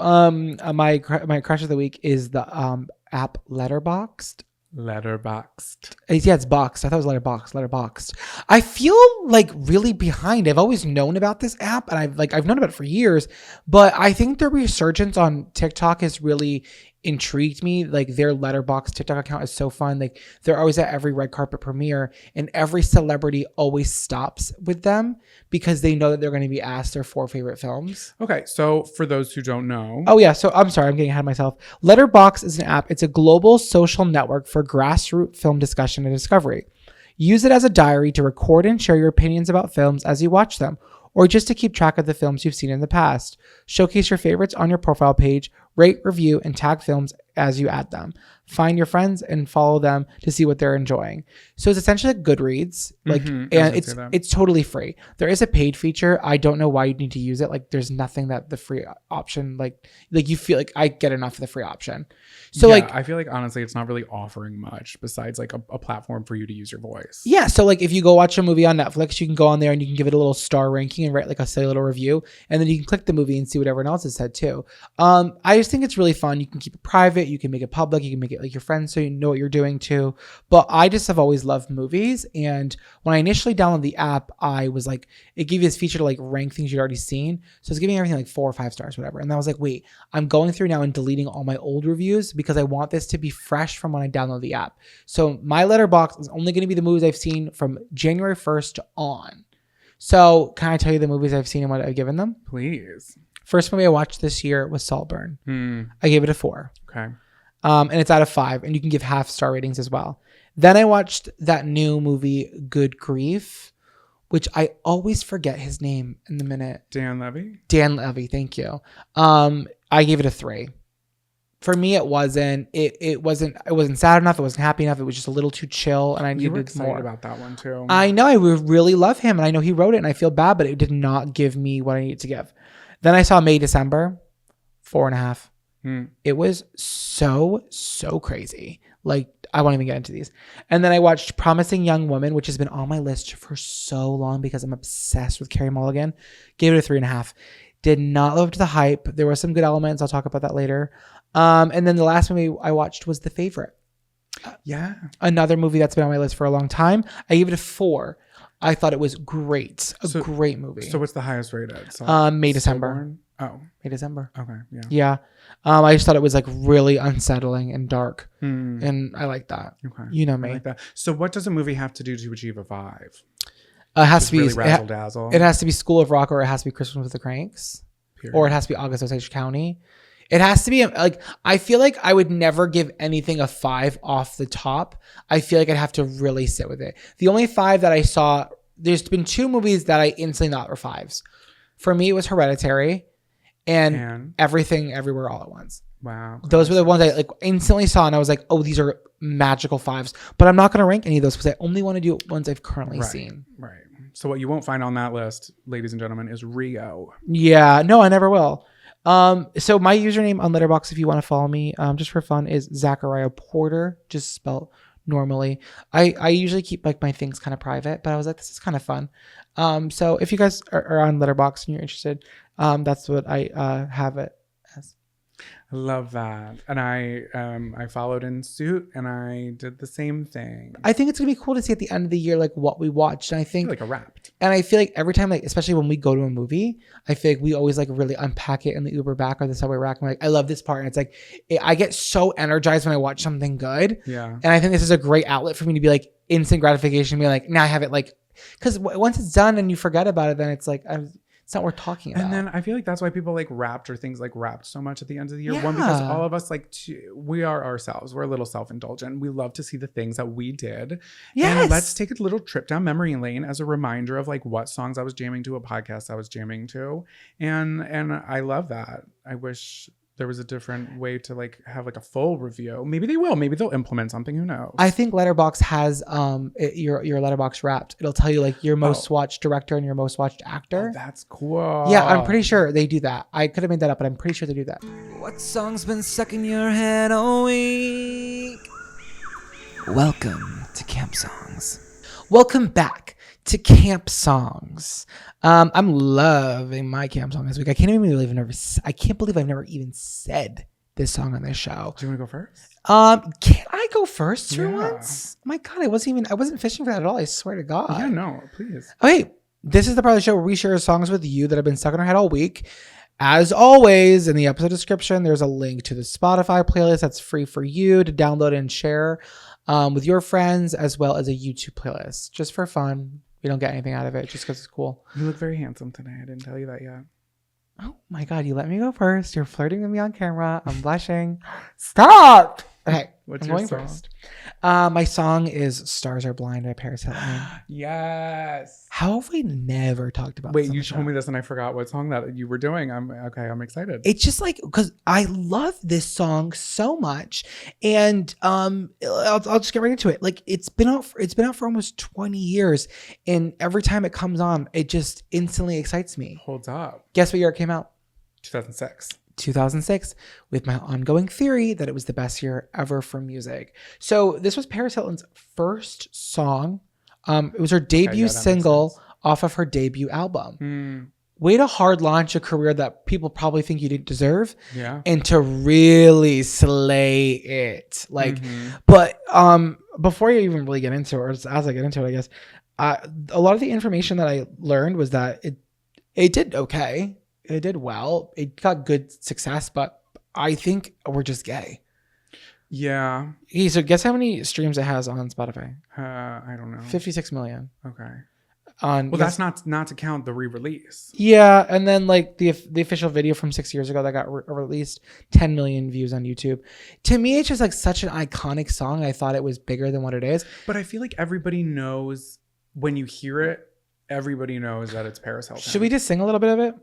my crush of the week is the app Letterboxd. Letterboxd. Yeah, it's boxed. I thought it was letterboxed. I feel like really behind. I've always known about this app, and I've known about it for years, but I think the resurgence on TikTok is really intrigued me. Like their Letterboxd TikTok account is so fun. Like they're always at every red carpet premiere, and every celebrity always stops with them because they know that they're going to be asked their 4 favorite films. Okay, so for those who don't know. Oh yeah, so I'm sorry, I'm getting ahead of myself. Letterboxd is an app. It's a global social network for grassroots film discussion and discovery. Use it as a diary to record and share your opinions about films as you watch them, or just to keep track of the films you've seen in the past. Showcase your favorites on your profile page, rate, review, and tag films as you add them. Find your friends and follow them to see what they're enjoying. So it's essentially like Goodreads, like, and it's totally free. There is a paid feature. I don't know why you'd need to use it. Like, there's nothing that the free option, like you feel like I get enough of the free option. So yeah, like, I feel like honestly, it's not really offering much besides like a platform for you to use your voice. yeah. So like, if you go watch a movie on Netflix, you can go on there and you can give it a little star ranking and write like a silly little review, and then you can click the movie and see what everyone else has said too. I just think it's really fun. You can keep it private. You can make it public. You can make it like your friends so you know what you're doing too. But I just have always loved movies. And when I initially downloaded the app, I was like, it gave you this feature to like rank things you'd already seen. So it's giving everything like 4 or 5 stars, whatever. And I was like, wait, I'm going through now and deleting all my old reviews because I want this to be fresh from when I download the app. So my Letterboxd is only going to be the movies I've seen from January 1st on. So can I tell you the movies I've seen and what I've given them? Please. First movie I watched this year was Saltburn. I gave it a 4. Okay. And it's out of 5, and you can give half-star ratings as well. Then I watched that new movie, Good Grief, which I always forget his name in the minute. Dan Levy, thank you. I gave it a 3. For me, it wasn't sad enough. It wasn't happy enough. It was just a little too chill, and I you were needed excited more. About that one too. I know. I really love him, and I know he wrote it, and I feel bad, but it did not give me what I needed to give. Then I saw May December, 4.5. It was so crazy. Like, I won't even get into these. And then I watched Promising Young Woman, which has been on my list for so long because I'm obsessed with Carey Mulligan. Gave it a 3.5. Did not live up to the hype. There were some good elements. I'll talk about that later. And then the last movie I watched was The Favorite. Yeah. Another movie that's been on my list for a long time. I gave it a 4. I thought it was great. Great movie. So what's the highest rated? So, May December. May December. Okay. Yeah. Yeah. I just thought it was like really unsettling and dark. And I like that. Okay. You know me. I like that. So what does a movie have to do to achieve a 5? It has to be really razzle dazzle. It has to be School of Rock, or it has to be Christmas with the Cranks. Period. Or it has to be August Osage County. It has to be like, I feel like I would never give anything a 5 off the top. I feel like I'd have to really sit with it. The only 5 that I saw, there's been 2 movies that I instantly thought were 5s. For me, it was Hereditary and Everything Everywhere All at Once. Wow. Those were the ones I like instantly saw, and I was like, oh, these are magical 5s. But I'm not going to rank any of those because I only want to do ones I've currently seen. Right. So what you won't find on that list, ladies and gentlemen, is Rio. Yeah. No, I never will. So my username on Letterboxd, if you want to follow me, just for fun, is Zachariah Porter, just spelled normally. I usually keep like my things kind of private, but I was like, this is kind of fun. So if you guys are on Letterboxd and you're interested, that's what I have it as. I love that. And I followed in suit and I did the same thing. I think it's gonna be cool to see at the end of the year like what we watched. And I think like a Wrapped. And I feel like every time, like especially when we go to a movie, I feel like we always like really unpack it in the Uber back or the subway rack. I'm like, I love this part. And it's like I get so energized when I watch something good. Yeah. And I think this is a great outlet for me to be like instant gratification, be like, now I have it, like, because once it's done and you forget about it, then it's like it's not worth talking about. And then I feel like that's why people like Wrapped or things like Wrapped so much at the end of the year. Yeah. One, because all of us we are ourselves. We're a little self-indulgent. We love to see the things that we did. Yes. And let's take a little trip down memory lane as a reminder of like what songs I was jamming to, a podcast I was jamming to. And I love that. I wish there was a different way to like have like a full review. Maybe they will. Maybe they'll implement something. Who knows? I think Letterboxd has your Letterboxd Wrapped. It'll tell you like your most watched director and your most watched actor. Oh, that's cool. Yeah, I'm pretty sure they do that. I could have made that up, but I'm pretty sure they do that. What song's been stuck in your head all week? Welcome to Camp Songs. Welcome back to Camp Songs. I'm loving my camp song this week. I can't believe I've never even said this song on this show. Do you want to go first? Can I go first for Yeah. once? Oh my God, I wasn't fishing for that at all. I swear to God. Yeah, no, please. Okay, this is the part of the show where we share songs with you that have been stuck in our head all week. As always, in the episode description, there's a link to the Spotify playlist that's free for you to download and share with your friends, as well as a YouTube playlist, just for fun. We don't get anything out of it, just because it's cool. You look very handsome today. I didn't tell you that yet. Oh my God, you let me go first. You're flirting with me on camera. I'm blushing. Stop. Okay, What's I'm your going song? first. My song is Stars Are Blind by Paris Hilton. Yes. How have we never talked about Wait, this on you the told show? me this and I forgot what song that you were doing. I'm excited. It's just like, because I love this song so much, and I'll just get right into it. Like, it's been out for almost 20 years, and every time it comes on, it just instantly excites me. Holds up. Guess what year it came out? 2006. 2006, with my ongoing theory that it was the best year ever for music. So this was Paris Hilton's first song. It was her debut that makes single sense. off of her debut album. Way to hard launch a career that people probably think you didn't deserve, Yeah. and to really slay it. Like, but before you even really get into it, or as I get into it, I guess a lot of the information that I learned was that it did okay. It did well. It got good success, but I think we're just gay. Yeah. Okay, so guess how many streams it has on Spotify? I don't know. 56 million. Okay. On Well, that's not to count the re-release. yeah, and then like the official video from 6 years ago that got released, 10 million views on YouTube. To me, it's just like such an iconic song. I thought it was bigger than what it is. But I feel like everybody knows when you hear it. Everybody knows that it's Paris Hilton. Should we just sing a little bit of it?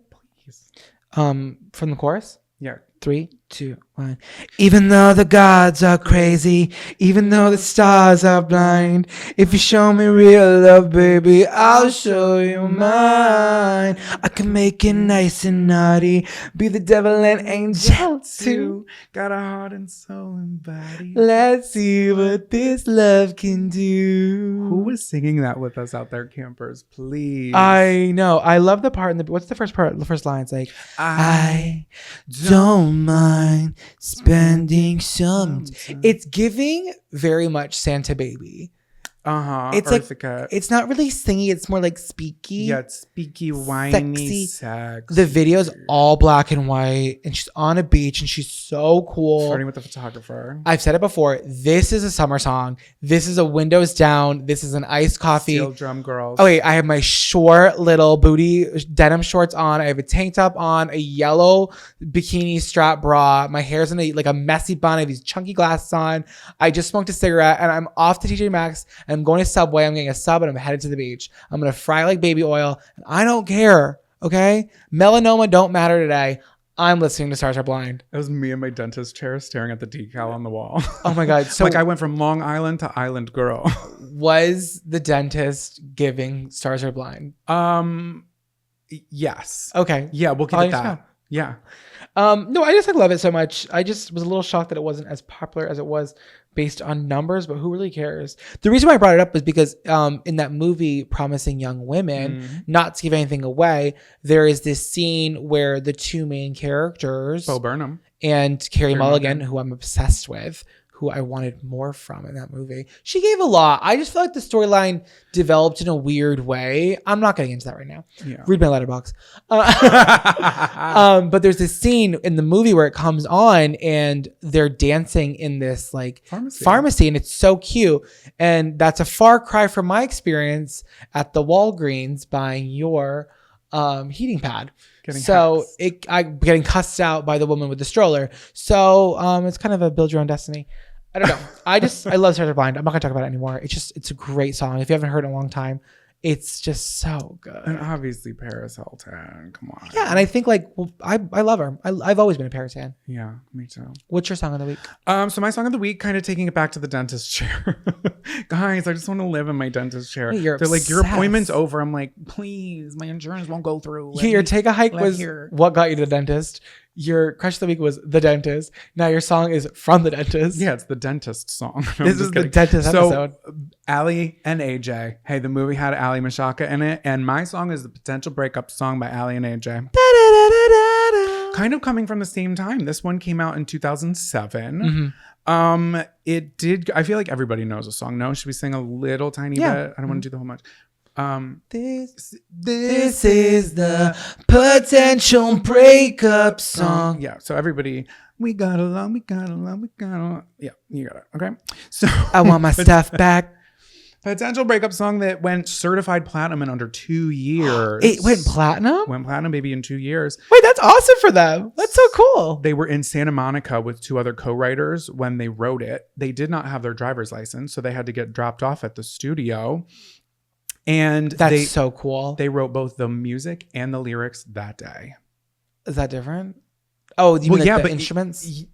Please. From the chorus? Yeah. 3, 2, 1. Even though the gods are crazy, even though the stars are blind, if you show me real love, baby, I'll show you mine. I can make it nice and naughty, be the devil and angel too. Got a heart and soul and body. Let's see what this love can do. Who was singing that with us out there, campers? Please. I know. I love the part in the. What's the first part? The first line. It's like, I don't mind spending some. It's giving very much Santa Baby. It's like it's not really singing. It's more like speaky. Yeah, it's speaky, whiny, Sexy. sex. The video's all black and white, and she's on a beach, and she's so cool. Starting with the photographer. I've said it before. This is a summer song. This is a windows down. This is an iced coffee. Steel drum girls. Oh wait, I have my short little booty denim shorts on. I have a tank top on, a yellow bikini strap bra. My hair's in a messy bun. I have these chunky glasses on. I just smoked a cigarette, and I'm off to TJ Maxx. And I'm going to Subway. I'm getting a sub, and I'm headed to the beach. I'm gonna fry like baby oil, and I don't care. Okay, melanoma don't matter today. I'm listening to Stars Are Blind. It was me in my dentist chair staring at the decal on the wall. Oh my God. So like I went from Long Island to Island Girl. was the dentist giving Stars Are Blind? Yes. Okay. Yeah, we'll give I'll it just that. Yeah. No, I just love it so much. I just was a little shocked that it wasn't as popular as it was based on numbers, but who really cares? The reason why I brought it up was because in that movie Promising Young Women, not to give anything away, there is this scene where the two main characters, Bo Burnham and Carey Mulligan, Mulligan, who I'm obsessed with, who I wanted more from in that movie. She gave a lot. I just feel like the storyline developed in a weird way. I'm not getting into that right now. Yeah. Read my letterbox. But there's this scene in the movie where it comes on and they're dancing in this like pharmacy, and it's so cute. And that's a far cry from my experience at the Walgreens buying your heating pad. I'm getting cussed out by the woman with the stroller. So it's kind of a build your own destiny. I don't know. I love Stars Are Blind. I'm not gonna talk about it anymore. It's a great song. If you haven't heard it in a long time, it's just so good. And obviously Paris Hilton. Come on. Yeah, and I think I love her. I've always been a Paris fan. Yeah, me too. What's your song of the week? So my song of the week, kind of taking it back to the dentist chair. Guys, I just want to live in my dentist chair. Wait, They're like, your appointment's over. I'm like, please, my insurance won't go through. Your take a hike was what got you to the dentist. Your crush of the week was The Dentist. Now your song is From the Dentist. Yeah, it's the dentist song. No, This is the dentist episode. So, Allie and AJ. Hey, the movie had Allie Mashaka in it, and my song is the Potential Breakup Song by Allie and AJ. Kind of coming from the same time. This one came out in 2007. It did. I feel like everybody knows a song. No, should we sing a little tiny bit? I don't want to do the whole much. This is the potential breakup song. Yeah. So everybody, we got along. Yeah, you got it. Okay. So I want my stuff back. potential breakup song that went certified platinum in under 2 years. It went platinum? Went platinum, baby, in 2 years. Wait, that's awesome for them. That's so cool. They were in Santa Monica with 2 other co-writers when they wrote it. They did not have their driver's license, so they had to get dropped off at the studio. And That's so cool. They wrote both the music and the lyrics that day. Is that different? Oh, you mean like the instruments?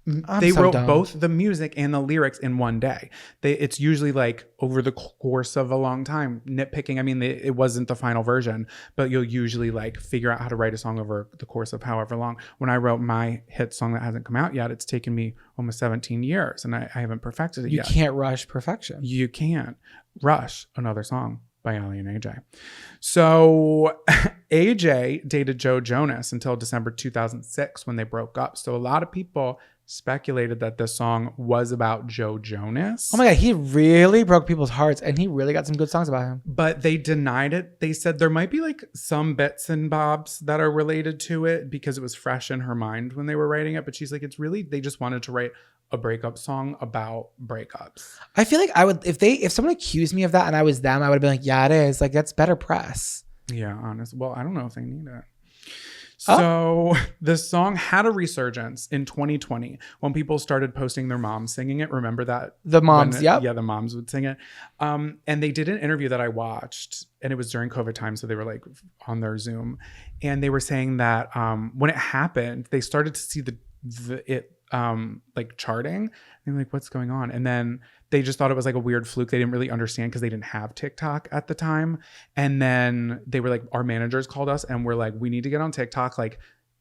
They wrote both the music and the lyrics in one day. It's usually like over the course of a long time, nitpicking. I mean, it wasn't the final version, but you'll usually like figure out how to write a song over the course of however long. When I wrote my hit song that hasn't come out yet, it's taken me almost 17 years and I haven't perfected it yet. You can't rush perfection. You can't rush another song by Ali and AJ. So AJ dated Joe Jonas until December 2006 when they broke up. So a lot of people speculated that this song was about Joe Jonas. Oh my God, he really broke people's hearts and he really got some good songs about him. But they denied it. They said there might be like some bits and bobs that are related to it because it was fresh in her mind when they were writing it. But she's like, it's really, they just wanted to write a breakup song about breakups. I feel like I would, if someone accused me of that and I was them, I would have been like, yeah, it is. Like, that's better press. Yeah, honest. Well, I don't know if they need it. So the song had a resurgence in 2020 when people started posting their moms singing it. Remember that? The moms, Yeah, the moms would sing it. And they did an interview that I watched, and it was during COVID time, so they were like on their Zoom. And they were saying that when it happened, they started to see it like charting. And like, what's going on? And then they just thought it was like a weird fluke. They didn't really understand because they didn't have TikTok at the time. And then they were like, our managers called us and we're like, we need to get on TikTok. Like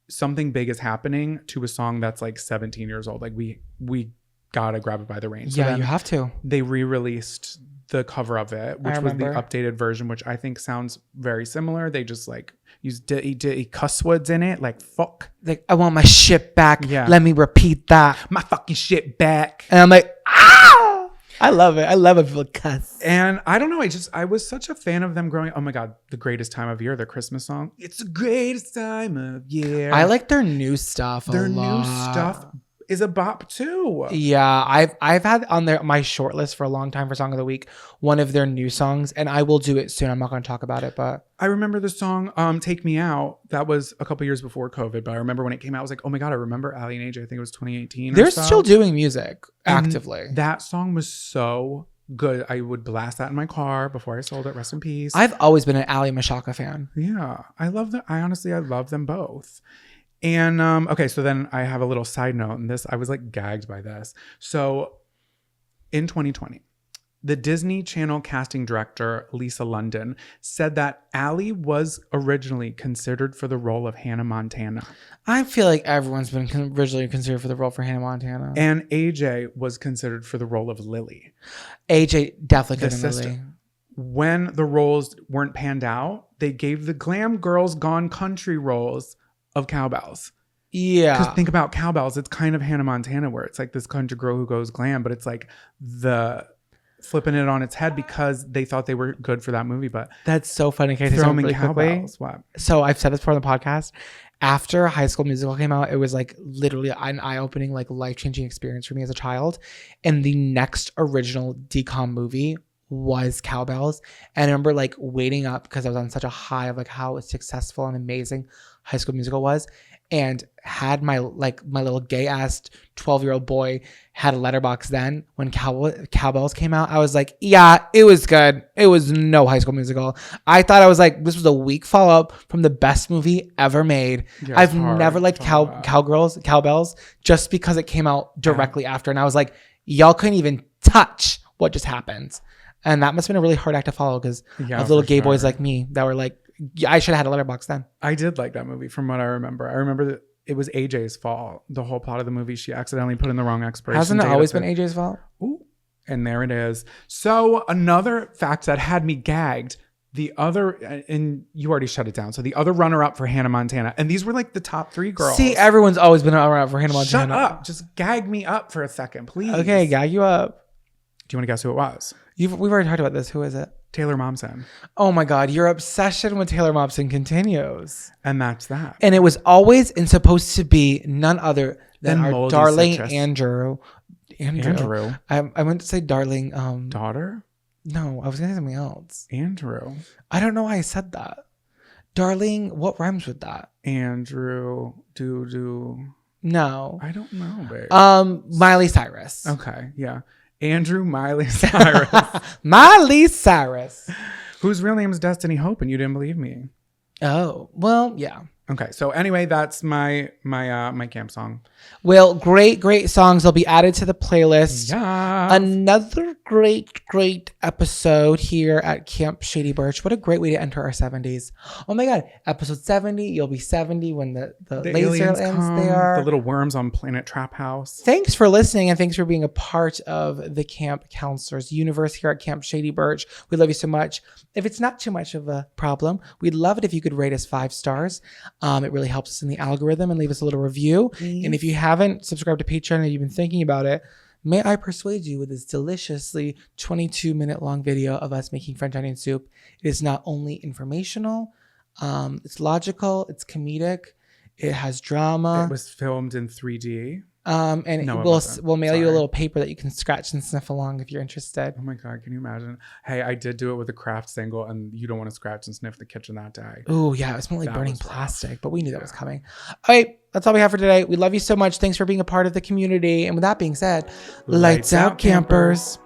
something big is happening to a song that's like 17 years old. Like we gotta grab it by the reins. Yeah, you have to. They re-released the cover of it, which was the updated version, which I think sounds very similar. They just like used dirty cuss words in it, like fuck. Like, I want my shit back. Yeah. Let me repeat that. My fucking shit back. And I'm like, ah! I love it. I love it. People cuss. And I don't know. I was such a fan of them growing. Oh my God, the greatest time of year, their Christmas song. It's the greatest time of year. I like their new stuff. Their new stuff is a bop too. Yeah, I've had on my short list for a long time for Song of the Week one of their new songs, and I will do it soon. I'm not going to talk about it, but I remember the song "Take Me Out." That was a couple years before COVID, but I remember when it came out, I was like, "Oh my God!" I remember Ali and AJ. I think it was 2018. They're still doing music actively. And that song was so good. I would blast that in my car before I sold it. Rest in peace. I've always been an Ali Mashaka fan. Yeah, I love them. I love them both. And okay, so then I have a little side note, and I was like gagged by this. So in 2020, the Disney Channel casting director, Lisa London, said that Ali was originally considered for the role of Hannah Montana. I feel like everyone's been originally considered for the role for Hannah Montana. And AJ was considered for the role of Lily. AJ definitely could have been Lily. When the roles weren't panned out, they gave the Glam Girls Gone Country roles of cowbells. Yeah. Because think about cowbells. It's kind of Hannah Montana where it's like this country girl who goes glam, but it's like the flipping it on its head because they thought they were good for that movie. But that's so funny. Can I say something really quickly? What? So I've said this before on the podcast. After High School Musical came out, it was like literally an eye-opening, like life-changing experience for me as a child. And the next original DCOM movie was Cowbells. And I remember like waiting up because I was on such a high of like how successful and amazing High School Musical was, and had my little gay ass 12-year-old boy had a letterbox then when Cowbells came out. I was like, yeah, it was good. It was no High School Musical. I thought I was like, this was a weak follow-up from the best movie ever made. Yeah, I've never liked Cowbells just because it came out directly after, and I was like, y'all couldn't even touch what just happened. And that must have been a really hard act to follow because of little gay boys like me that were like, yeah, I should have had a letterbox then. I did like that movie from what I remember. I remember that it was AJ's fault. The whole plot of the movie, she accidentally put in the wrong expiration Hasn't it date. always been AJ's fault? Ooh, and there it is. So another fact that had me gagged, the other, and you already shut it down. So the other runner-up for Hannah Montana, and these were like the top 3 girls. See, everyone's always been a runner-up for Hannah Montana. Shut up. Just gag me up for a second, please. Okay, gag you up. Do you want to guess who it was? We've already talked about this. Who is it? Taylor Momsen. Oh my God, your obsession with Taylor Momsen continues. And that's that. And it was always and supposed to be none other than And our moldy darling citrus. Andrew. I meant to say darling. Daughter? No, I was gonna say something else. Andrew. I don't know why I said that. Darling, what rhymes with that? Andrew. No. I don't know, babe. Miley Cyrus. Okay, yeah. Andrew Miley Cyrus. Miley Cyrus. Whose real name is Destiny Hope, and you didn't believe me. Oh, well, yeah. Okay, so anyway, that's my camp song. Well, great songs. They'll be added to the playlist. Yeah. Another great episode here at Camp Shady Birch. What a great way to enter our 70s. Oh my God. Episode 70. You'll be 70 when the laser ends there. The little worms on Planet Trap House. Thanks for listening, and thanks for being a part of the Camp Counselors universe here at Camp Shady Birch. We love you so much. If it's not too much of a problem, we'd love it if you could rate us 5 stars. It really helps us in the algorithm, and leave us a little review. And if you haven't subscribed to Patreon and you've been thinking about it, may I persuade you with this deliciously 22-minute long video of us making French onion soup. It is not only informational, it's logical, it's comedic, it has drama. It was filmed in 3D. And No, we'll mail you a Sorry. little paper that you can scratch and sniff along if you're interested. Oh my God, can you imagine? Hey, I did do it with a craft single, and you don't want to scratch and sniff the kitchen that day. Oh yeah, it smelled like That burning was rough. plastic, but we knew that was coming. All right, that's all we have for today. We love you so much. Thanks for being a part of the community. And with that being said, lights out, campers.